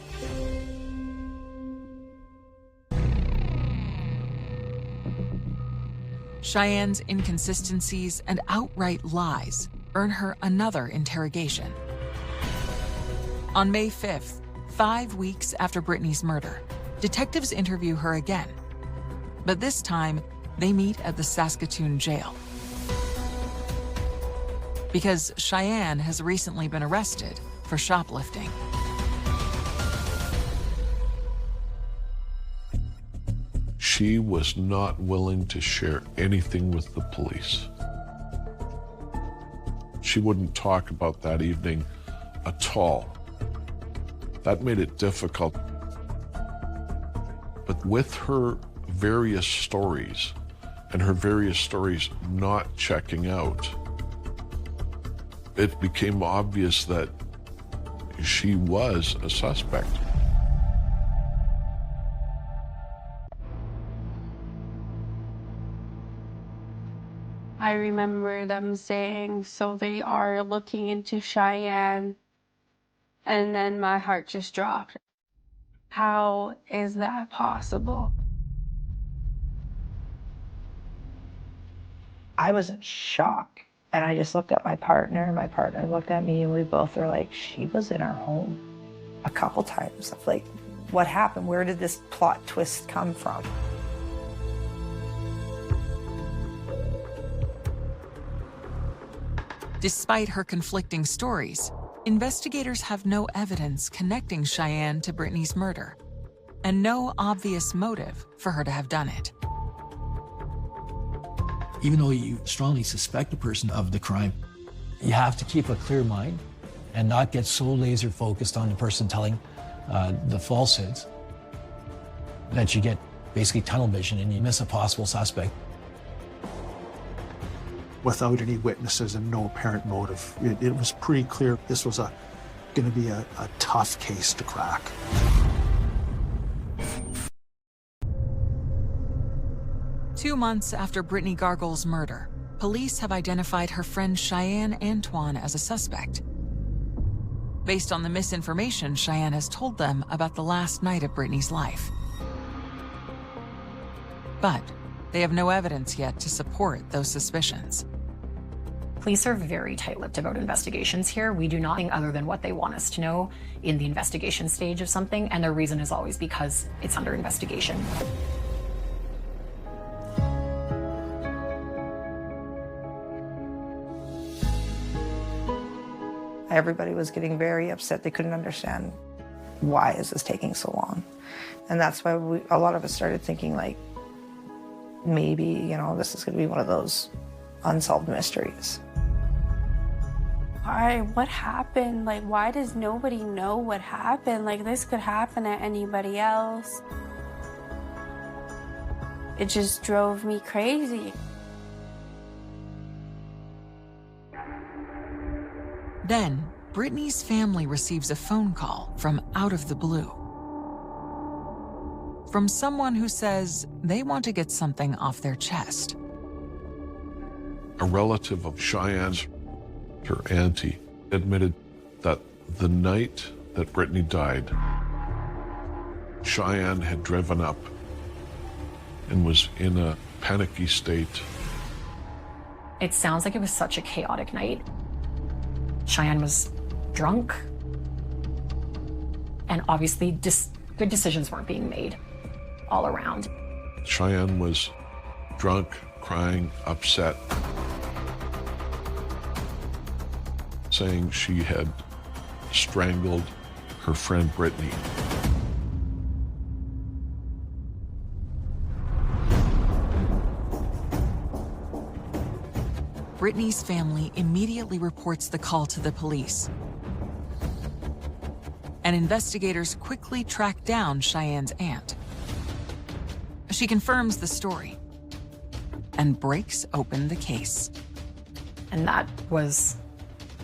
Cheyenne's inconsistencies and outright lies earn her another interrogation. On May 5th, 5 weeks after Britney's murder, detectives interview her again. But this time, they meet at the Saskatoon jail. Because Cheyenne has recently been arrested for shoplifting. She was not willing to share anything with the police. She wouldn't talk about that evening at all. That made it difficult. But with her various stories, and her various stories not checking out, it became obvious that she was a suspect. I remember them saying, so they are looking into Cheyenne, and then my heart just dropped. How is that possible? I was in shock. And I just looked at my partner, and my partner looked at me, and we both were like, she was in our home a couple times. Like, what happened? Where did this plot twist come from? Despite her conflicting stories, investigators have no evidence connecting Cheyenne to Britney's murder, and no obvious motive for her to have done it. Even though you strongly suspect a person of the crime, you have to keep a clear mind and not get so laser focused on the person telling the falsehoods that you get basically tunnel vision and you miss a possible suspect. Without any witnesses and no apparent motive, it was pretty clear this was going to be a tough case to crack. 2 months after Britney Gargol's murder, police have identified her friend Cheyenne Antoine as a suspect, based on the misinformation Cheyenne has told them about the last night of Britney's life. But they have no evidence yet to support those suspicions. Police are very tight-lipped about investigations here. We do nothing other than what they want us to know in the investigation stage of something, and their reason is always because it's under investigation. Everybody was getting very upset. They couldn't understand, why is this taking so long? And that's why a lot of us started thinking, like, maybe, you know, this is going to be one of those unsolved mysteries. Why? What happened? Like, why does nobody know what happened? Like, this could happen to anybody else. It just drove me crazy. Then, Britney's family receives a phone call from out of the blue, from someone who says they want to get something off their chest. A relative of Cheyenne's, her auntie, admitted that the night that Britney died, Cheyenne had driven up and was in a panicky state. It sounds like it was such a chaotic night. Cheyenne was drunk, and obviously good decisions weren't being made all around. Cheyenne was drunk, crying, upset, saying she had strangled her friend Britney. Britney's family immediately reports the call to the police, and investigators quickly track down Cheyenne's aunt. She confirms the story and breaks open the case. And that was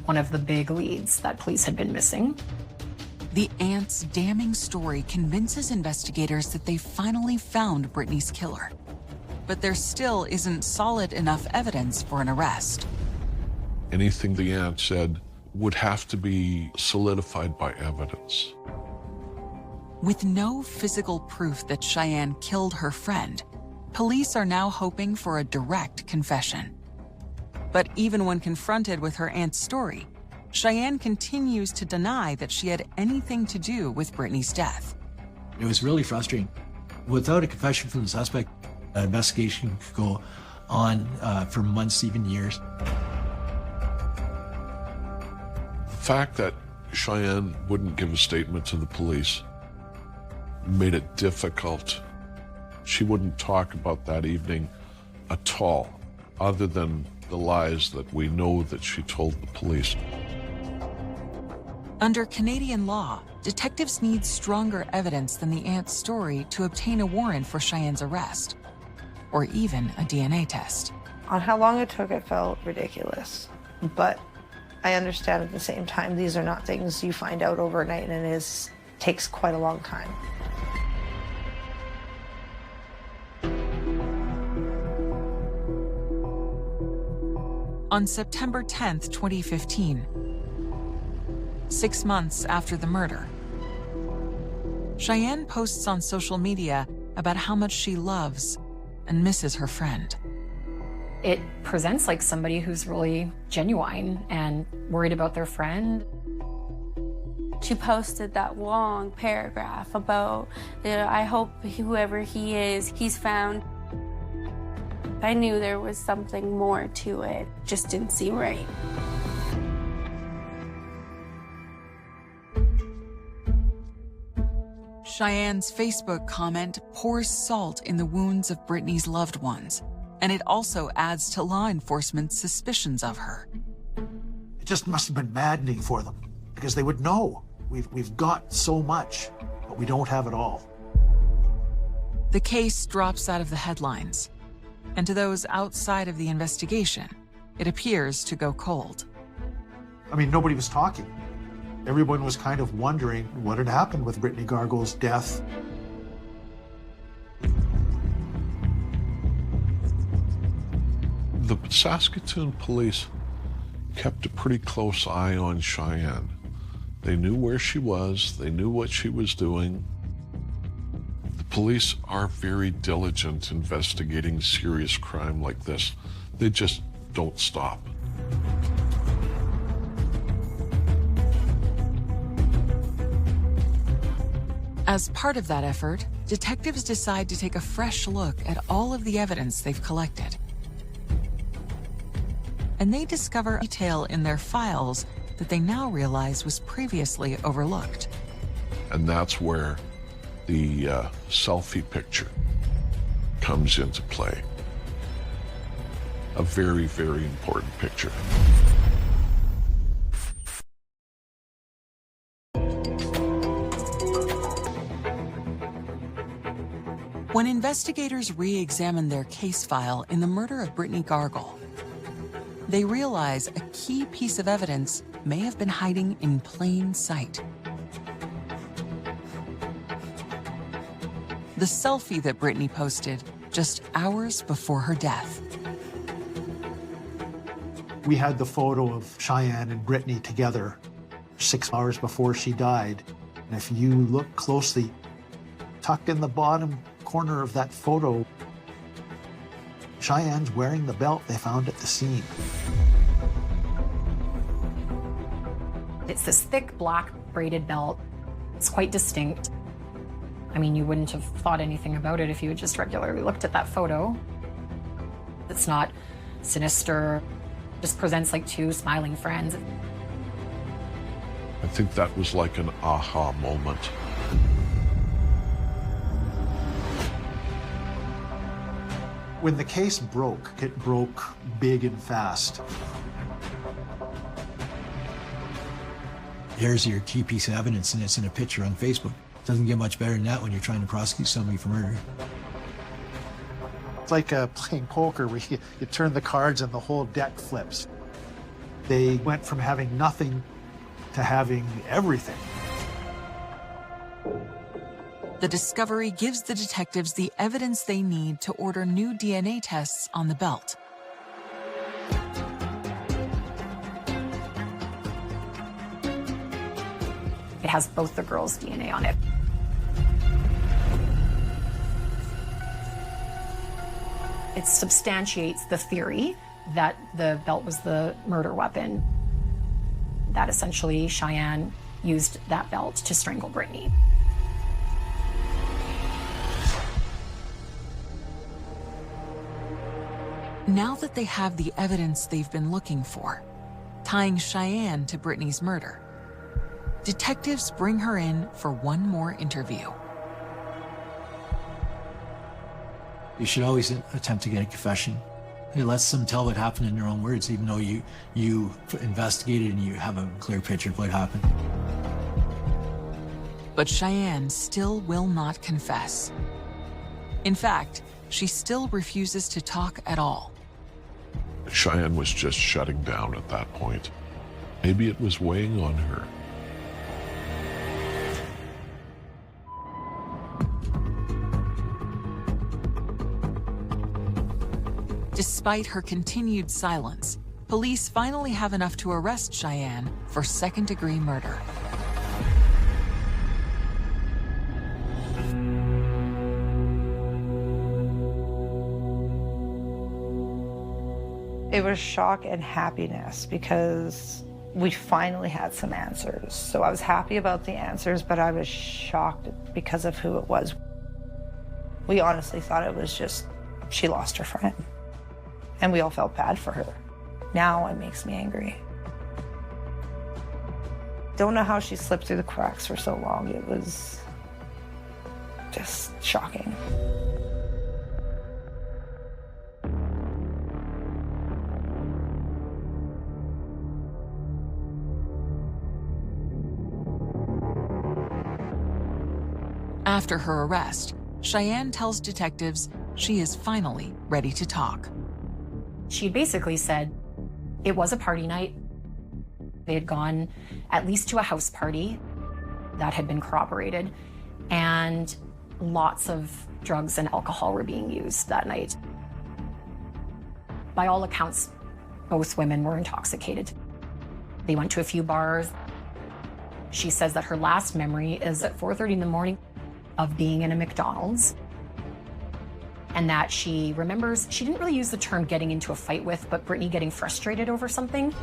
one of the big leads that police had been missing. The aunt's damning story convinces investigators that they finally found Britney's killer. But there still isn't solid enough evidence for an arrest. Anything the aunt said would have to be solidified by evidence. With no physical proof that Cheyenne killed her friend, police are now hoping for a direct confession. But even when confronted with her aunt's story, Cheyenne continues to deny that she had anything to do with Britney's death. It was really frustrating. Without a confession from the suspect, an investigation could go on for months, even years. The fact that Cheyenne wouldn't give a statement to the police made it difficult. She wouldn't talk about that evening at all, other than the lies that we know that she told the police. Under Canadian law, detectives need stronger evidence than the aunt's story to obtain a warrant for Cheyenne's arrest. or even a DNA test. On how long it took, it felt ridiculous. But I understand at the same time, these are not things you find out overnight, and it takes quite a long time. On September 10th, 2015, 6 months after the murder, Cheyenne posts on social media about how much she loves and misses her friend. It presents like somebody who's really genuine and worried about their friend. She posted that long paragraph about, I hope whoever he is, he's found. I knew there was something more to it, just didn't seem right. Cheyenne's Facebook comment pours salt in the wounds of Britney's loved ones, and it also adds to law enforcement's suspicions of her. It just must have been maddening for them, because they would know. We've got so much, but we don't have it all. The case drops out of the headlines, and to those outside of the investigation, it appears to go cold. I mean, nobody was talking. Everyone was kind of wondering what had happened with Britney Gargol's death. The Saskatoon police kept a pretty close eye on Cheyenne. They knew where she was, they knew what she was doing. The police are very diligent investigating serious crime like this. They just don't stop. As part of that effort, detectives decide to take a fresh look at all of the evidence they've collected. And they discover detail in their files that they now realize was previously overlooked. And that's where the selfie picture comes into play. A very, very important picture. When investigators re-examine their case file in the murder of Britney Gargol, they realize a key piece of evidence may have been hiding in plain sight. The selfie that Britney posted just hours before her death. We had the photo of Cheyenne and Britney together 6 hours before she died. And if you look closely, tucked in the bottom corner of that photo, Cheyenne's wearing the belt they found at the scene. It's this thick black braided belt. It's quite distinct. I mean, you wouldn't have thought anything about it if you had just regularly looked at that photo. It's not sinister, just presents like two smiling friends. I think that was like an aha moment. When the case broke, it broke big and fast. Here's your key piece of evidence, and it's in a picture on Facebook. Doesn't get much better than that when you're trying to prosecute somebody for murder. It's like playing poker where you turn the cards and the whole deck flips. They went from having nothing to having everything. The discovery gives the detectives the evidence they need to order new DNA tests on the belt. It has both the girls' DNA on it. It substantiates the theory that the belt was the murder weapon, that essentially Cheyenne used that belt to strangle Britney. Now that they have the evidence they've been looking for, tying Cheyenne to Britney's murder, detectives bring her in for one more interview. You should always attempt to get a confession. It lets them tell what happened in their own words, even though you investigated and you have a clear picture of what happened. But Cheyenne still will not confess. In fact, she still refuses to talk at all. Cheyenne was just shutting down at that point. Maybe it was weighing on her. Despite her continued silence, police finally have enough to arrest Cheyenne for second-degree murder. It was shock and happiness because we finally had some answers. So I was happy about the answers, but I was shocked because of who it was. We honestly thought it was just she lost her friend. And we all felt bad for her. Now it makes me angry. Don't know how she slipped through the cracks for so long. It was just shocking. After her arrest, Cheyenne tells detectives she is finally ready to talk. She basically said it was a party night. They had gone at least to a house party that had been corroborated, and lots of drugs and alcohol were being used that night. By all accounts, both women were intoxicated. They went to a few bars. She says that her last memory is at 4:30 in the morning of being in a McDonald's, and that she remembers, she didn't really use the term getting into a fight with, but Britney getting frustrated over something.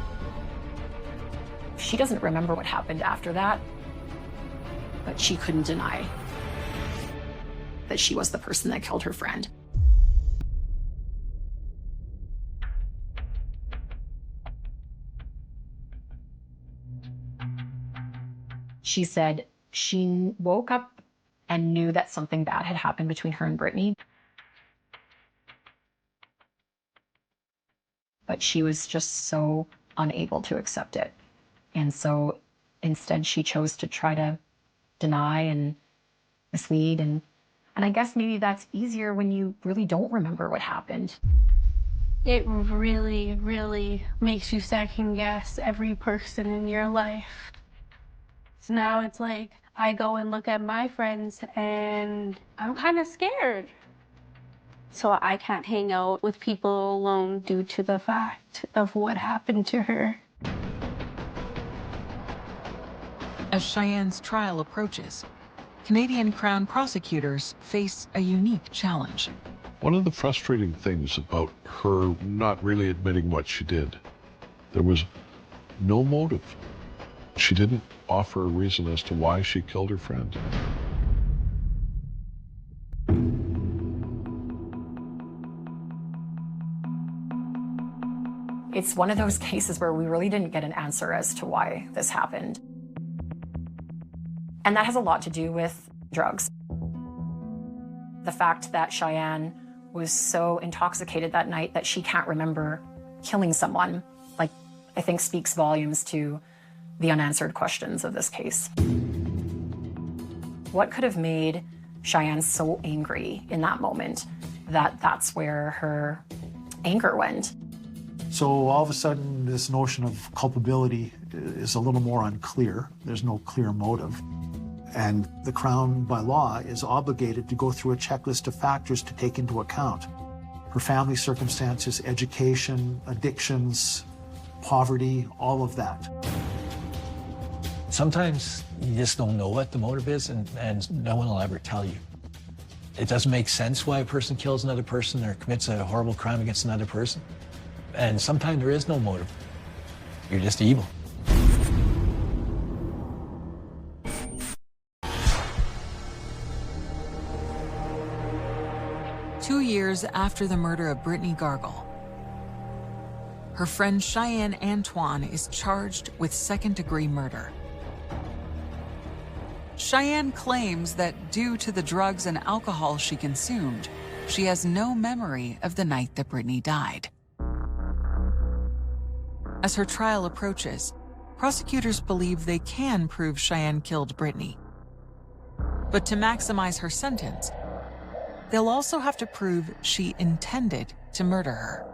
She doesn't remember what happened after that, but she couldn't deny that she was the person that killed her friend. She said she woke up and knew that something bad had happened between her and Britney. But she was just so unable to accept it. And so instead she chose to try to deny and mislead. And I guess maybe that's easier when you really don't remember what happened. It really, really makes you second guess every person in your life. So now it's like, I go and look at my friends and I'm kind of scared. So I can't hang out with people alone due to the fact of what happened to her. As Cheyenne's trial approaches, Canadian Crown prosecutors face a unique challenge. One of the frustrating things about her not really admitting what she did, there was no motive. She didn't offer a reason as to why she killed her friend. It's one of those cases where we really didn't get an answer as to why this happened. And that has a lot to do with drugs. The fact that Cheyenne was so intoxicated that night that she can't remember killing someone, like, I think speaks volumes to the unanswered questions of this case. What could have made Cheyenne so angry in that moment that that's where her anger went? So all of a sudden, this notion of culpability is a little more unclear. There's no clear motive. And the Crown, by law, is obligated to go through a checklist of factors to take into account. Her family circumstances, education, addictions, poverty, all of that. Sometimes you just don't know what the motive is, and no one will ever tell you. It doesn't make sense why a person kills another person or commits a horrible crime against another person. And sometimes there is no motive. You're just evil. Two years after the murder of Britney Gargol, her friend Cheyenne Antoine is charged with second-degree murder. Cheyenne claims that due to the drugs and alcohol she consumed, she has no memory of the night that Britney died. As her trial approaches, prosecutors believe they can prove Cheyenne killed Britney. But to maximize her sentence, They'll also have to prove she intended to murder her.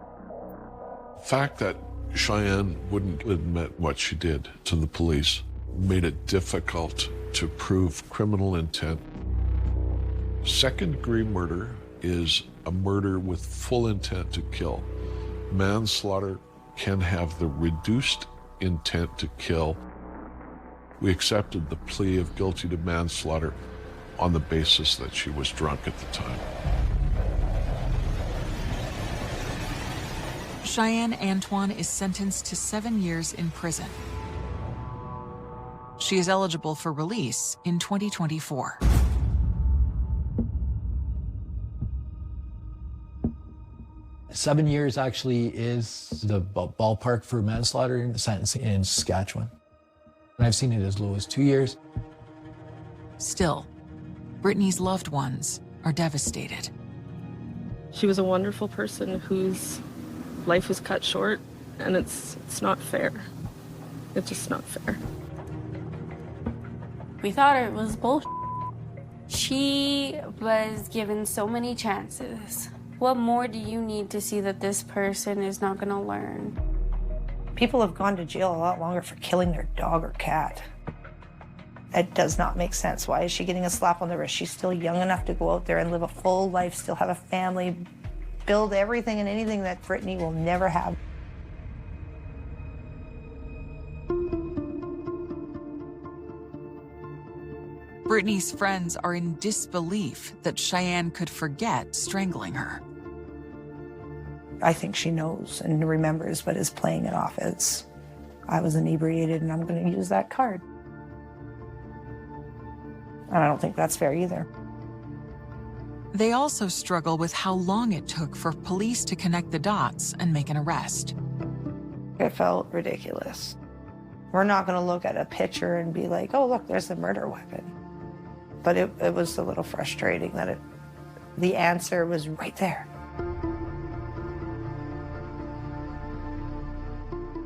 The fact that Cheyenne wouldn't admit what she did to the police made it difficult to prove criminal intent. Second-degree murder is a murder with full intent to kill. Manslaughter can have the reduced intent to kill. We accepted the plea of guilty to manslaughter on the basis that she was drunk at the time. Cheyenne Antoine is sentenced to 7 years in prison. She is eligible for release in 2024. Seven years actually is the ballpark for manslaughter in the sentencing in Saskatchewan. I've seen it as low as 2 years. Still, Britney's loved ones are devastated. She was a wonderful person whose life was cut short, and it's not fair. It's just not fair. We thought it was bullshit. She was given so many chances. What more do you need to see that this person is not going to learn? People have gone to jail a lot longer for killing their dog or cat. It does not make sense. Why is she getting a slap on the wrist? She's still young enough to go out there and live a full life, still have a family, build everything and anything that Britney will never have. Britney's friends are in disbelief that Cheyenne could forget strangling her. I think she knows and remembers, but is playing it off as, I was inebriated and I'm going to use that card. And I don't think that's fair either. They also struggle with how long it took for police to connect the dots and make an arrest. It felt ridiculous. We're not going to look at a picture and be like, oh, look, there's the murder weapon. But it was a little frustrating that the answer was right there.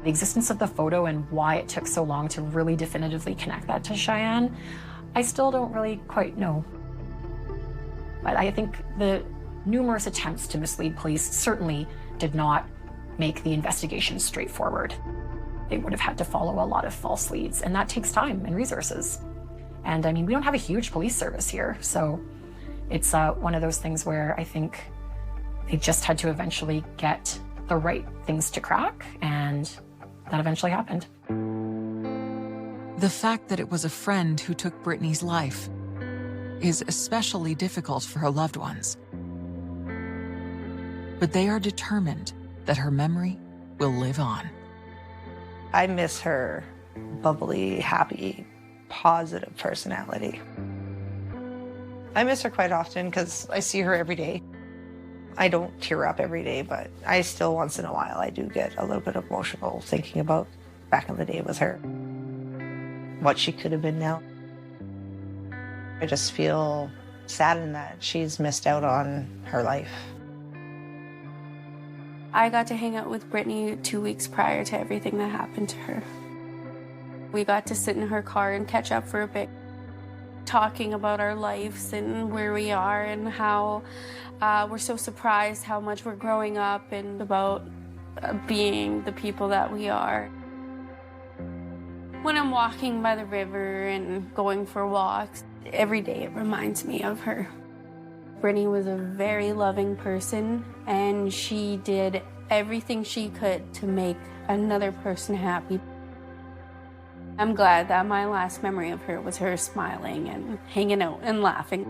The existence of the photo and why it took so long to really definitively connect that to Cheyenne, I still don't really quite know. But I think the numerous attempts to mislead police certainly did not make the investigation straightforward. They would have had to follow a lot of false leads, and that takes time and resources. And I mean, we don't have a huge police service here, so it's one of those things where I think they just had to eventually get the right things to crack, and that eventually happened. The fact that it was a friend who took Britney's life is especially difficult for her loved ones. But they are determined that her memory will live on. I miss her bubbly, happy, positive personality. I miss her quite often because I see her every day. I don't tear up every day, but I still, once in a while, I do get a little bit emotional thinking about back in the day with her. What she could have been now. I just feel saddened that she's missed out on her life. I got to hang out with Britney 2 weeks prior to everything that happened to her. We got to sit in her car and catch up for a bit, talking about our lives and where we are and how we're so surprised how much we're growing up and about being the people that we are. When I'm walking by the river and going for walks, every day it reminds me of her. Britney was a very loving person, and she did everything she could to make another person happy. I'm glad that my last memory of her was her smiling and hanging out and laughing.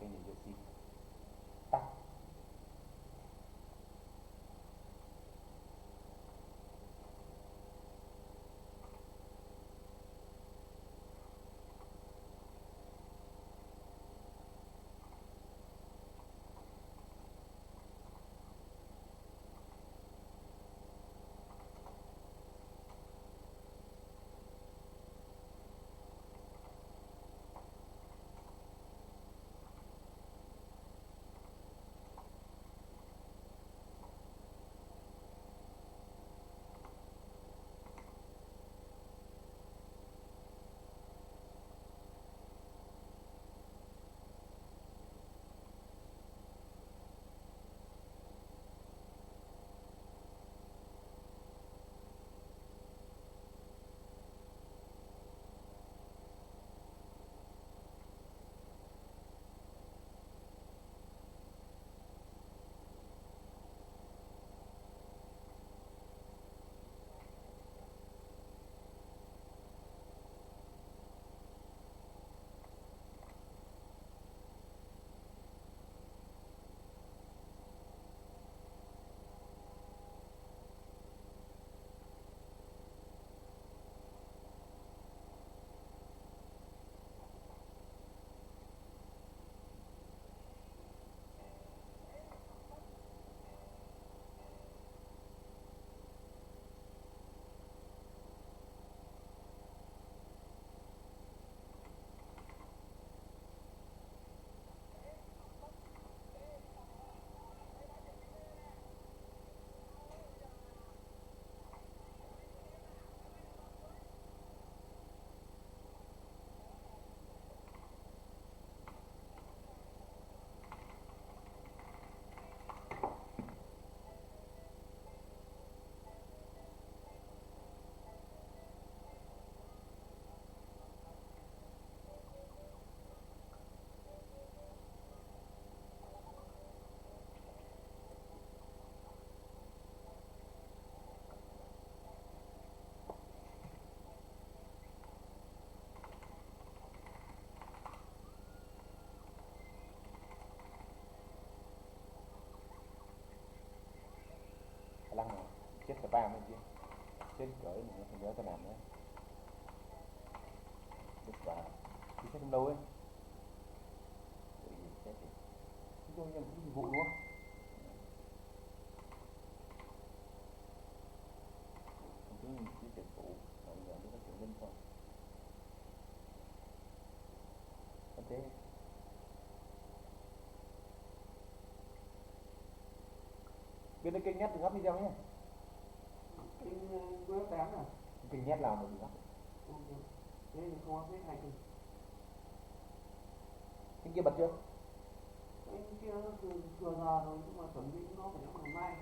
kênh NBC. Lăng rồi, chết cả ba bên kia, chết cởi nữa, không nhớ tao làm nữa. Chết bà, đi chết không đâu ấy. Chết đi, chúng tôi nhận cái vụ đúng không? Không cứ chỉ tiền phụ, mọi người mới có chuyện liên quan. Thế bên đây kênh nhét đừng gấp video nhé. Kênh web 8 à? Kênh nhét làm mà đừng gấp. Thế thì không có hai kênh. Kênh kia bật chưa? Kênh kia nó vừa giờ rồi nhưng mà chuẩn bị nó phải ngày mai.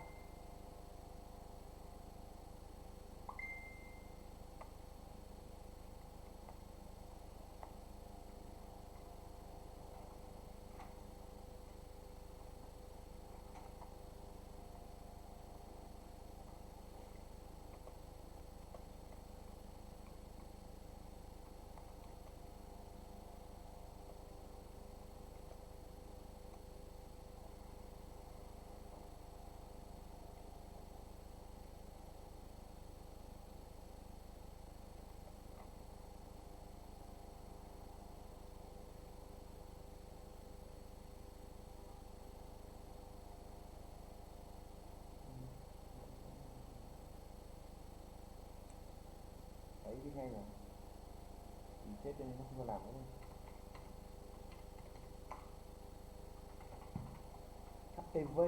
Đấy biết ngay rồi. Mình chết cho nên nó không có làm nữa. HTV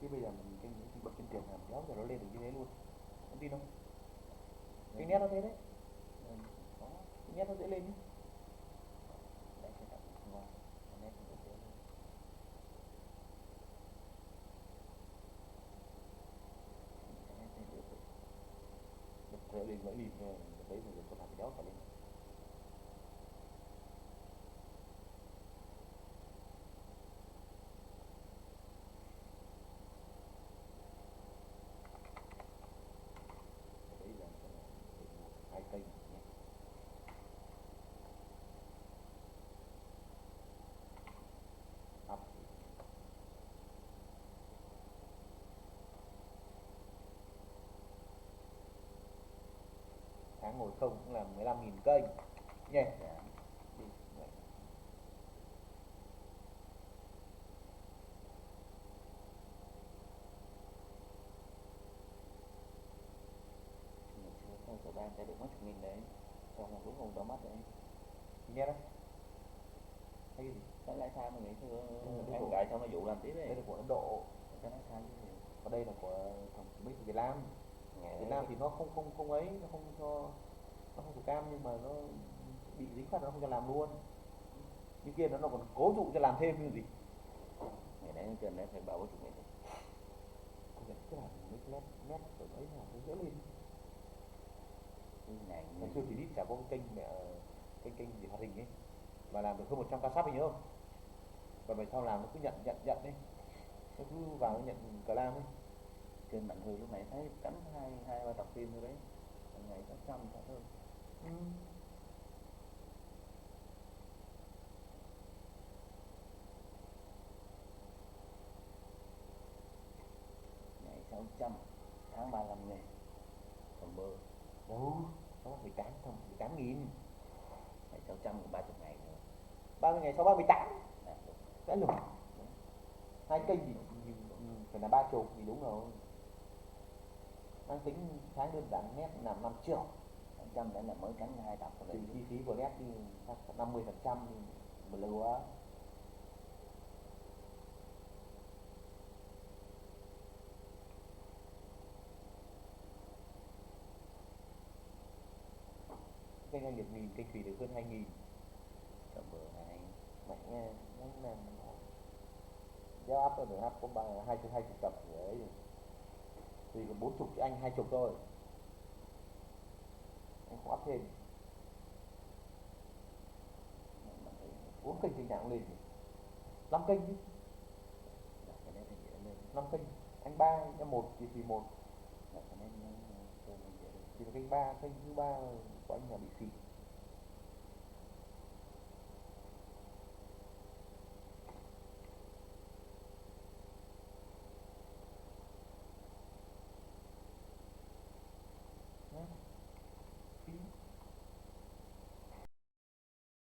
chứ bây giờ mình cái bật trên tiền làm kéo rồi nó lên được như thế luôn, không tin không? Cái nét nó thế đấy, cái nét nó dễ lên nhé. lên gãy lìn đấy rồi cho thằng đéo phải lên. Đấy là 2 kênh nhé. Tháng ngồi không cũng là 15.000 kênh nhé. Theo số ban sẽ được mất 1.000 đấy, xong rồi cuối cùng đỏ mắt đấy. Nghe đấy. Hay gì? Cái lái xe mà nghĩ xưa ăn gãi xong nó vụ làm tiếp đấy. Đây là của Ấn Độ. Cái lái xe chứ gì? Còn đây là của thằng Mỹ Việt Nam. Việt Nam thì nó không ấy, nó không cho, nó không thủ cam nhưng mà nó bị dính phạt nó không cho làm luôn. Như kia nó còn cố dụ cho làm thêm như gì. Ngày đấy trên đấy phải 30-40 nghìn. Không phải cứ làm mấy nét rồi ấy là nó dễ lên. Ngày xưa thì ít chả có cái kênh gì hoạt hình ấy mà làm được hơn 100 ca sắp, nhớ không? Và về sau làm nó cứ nhận ấy, nó cứ vào nó nhận cả lam ấy. Trên Mạnh Hư lúc này thấy cắm hai ba tập phim thôi đấy, ngày 600 thôi. Ngày 600 tháng 35 ngày còn mơ đâu nó 18 nghìn. Ngày 600 còn 30 ngày nữa, 30 ngày sau 18 đã lùm. 2 kênh thì phải là 30 thì đúng rồi. Đang tính tháng đơn giản nét làm 5 triệu. 100 đấy là mới cắn 2 tập rồi. Chi phí của nét thì 50% mà lâu quá. Kênh anh được 1.000, kênh Thủy được hơn 2.000. Cầm bờ 2 mạnh nghe, nó làm giao áp rồi, áp có 20 tập đấy. Thì còn 40 chứ anh 20 thôi. Anh không áp thêm. 4 kênh thì nào lên 5 kênh chứ. 5 kênh, anh 3, anh 1 thì 1. Thì kênh 3, kênh thứ 3 của anh là bị xịt.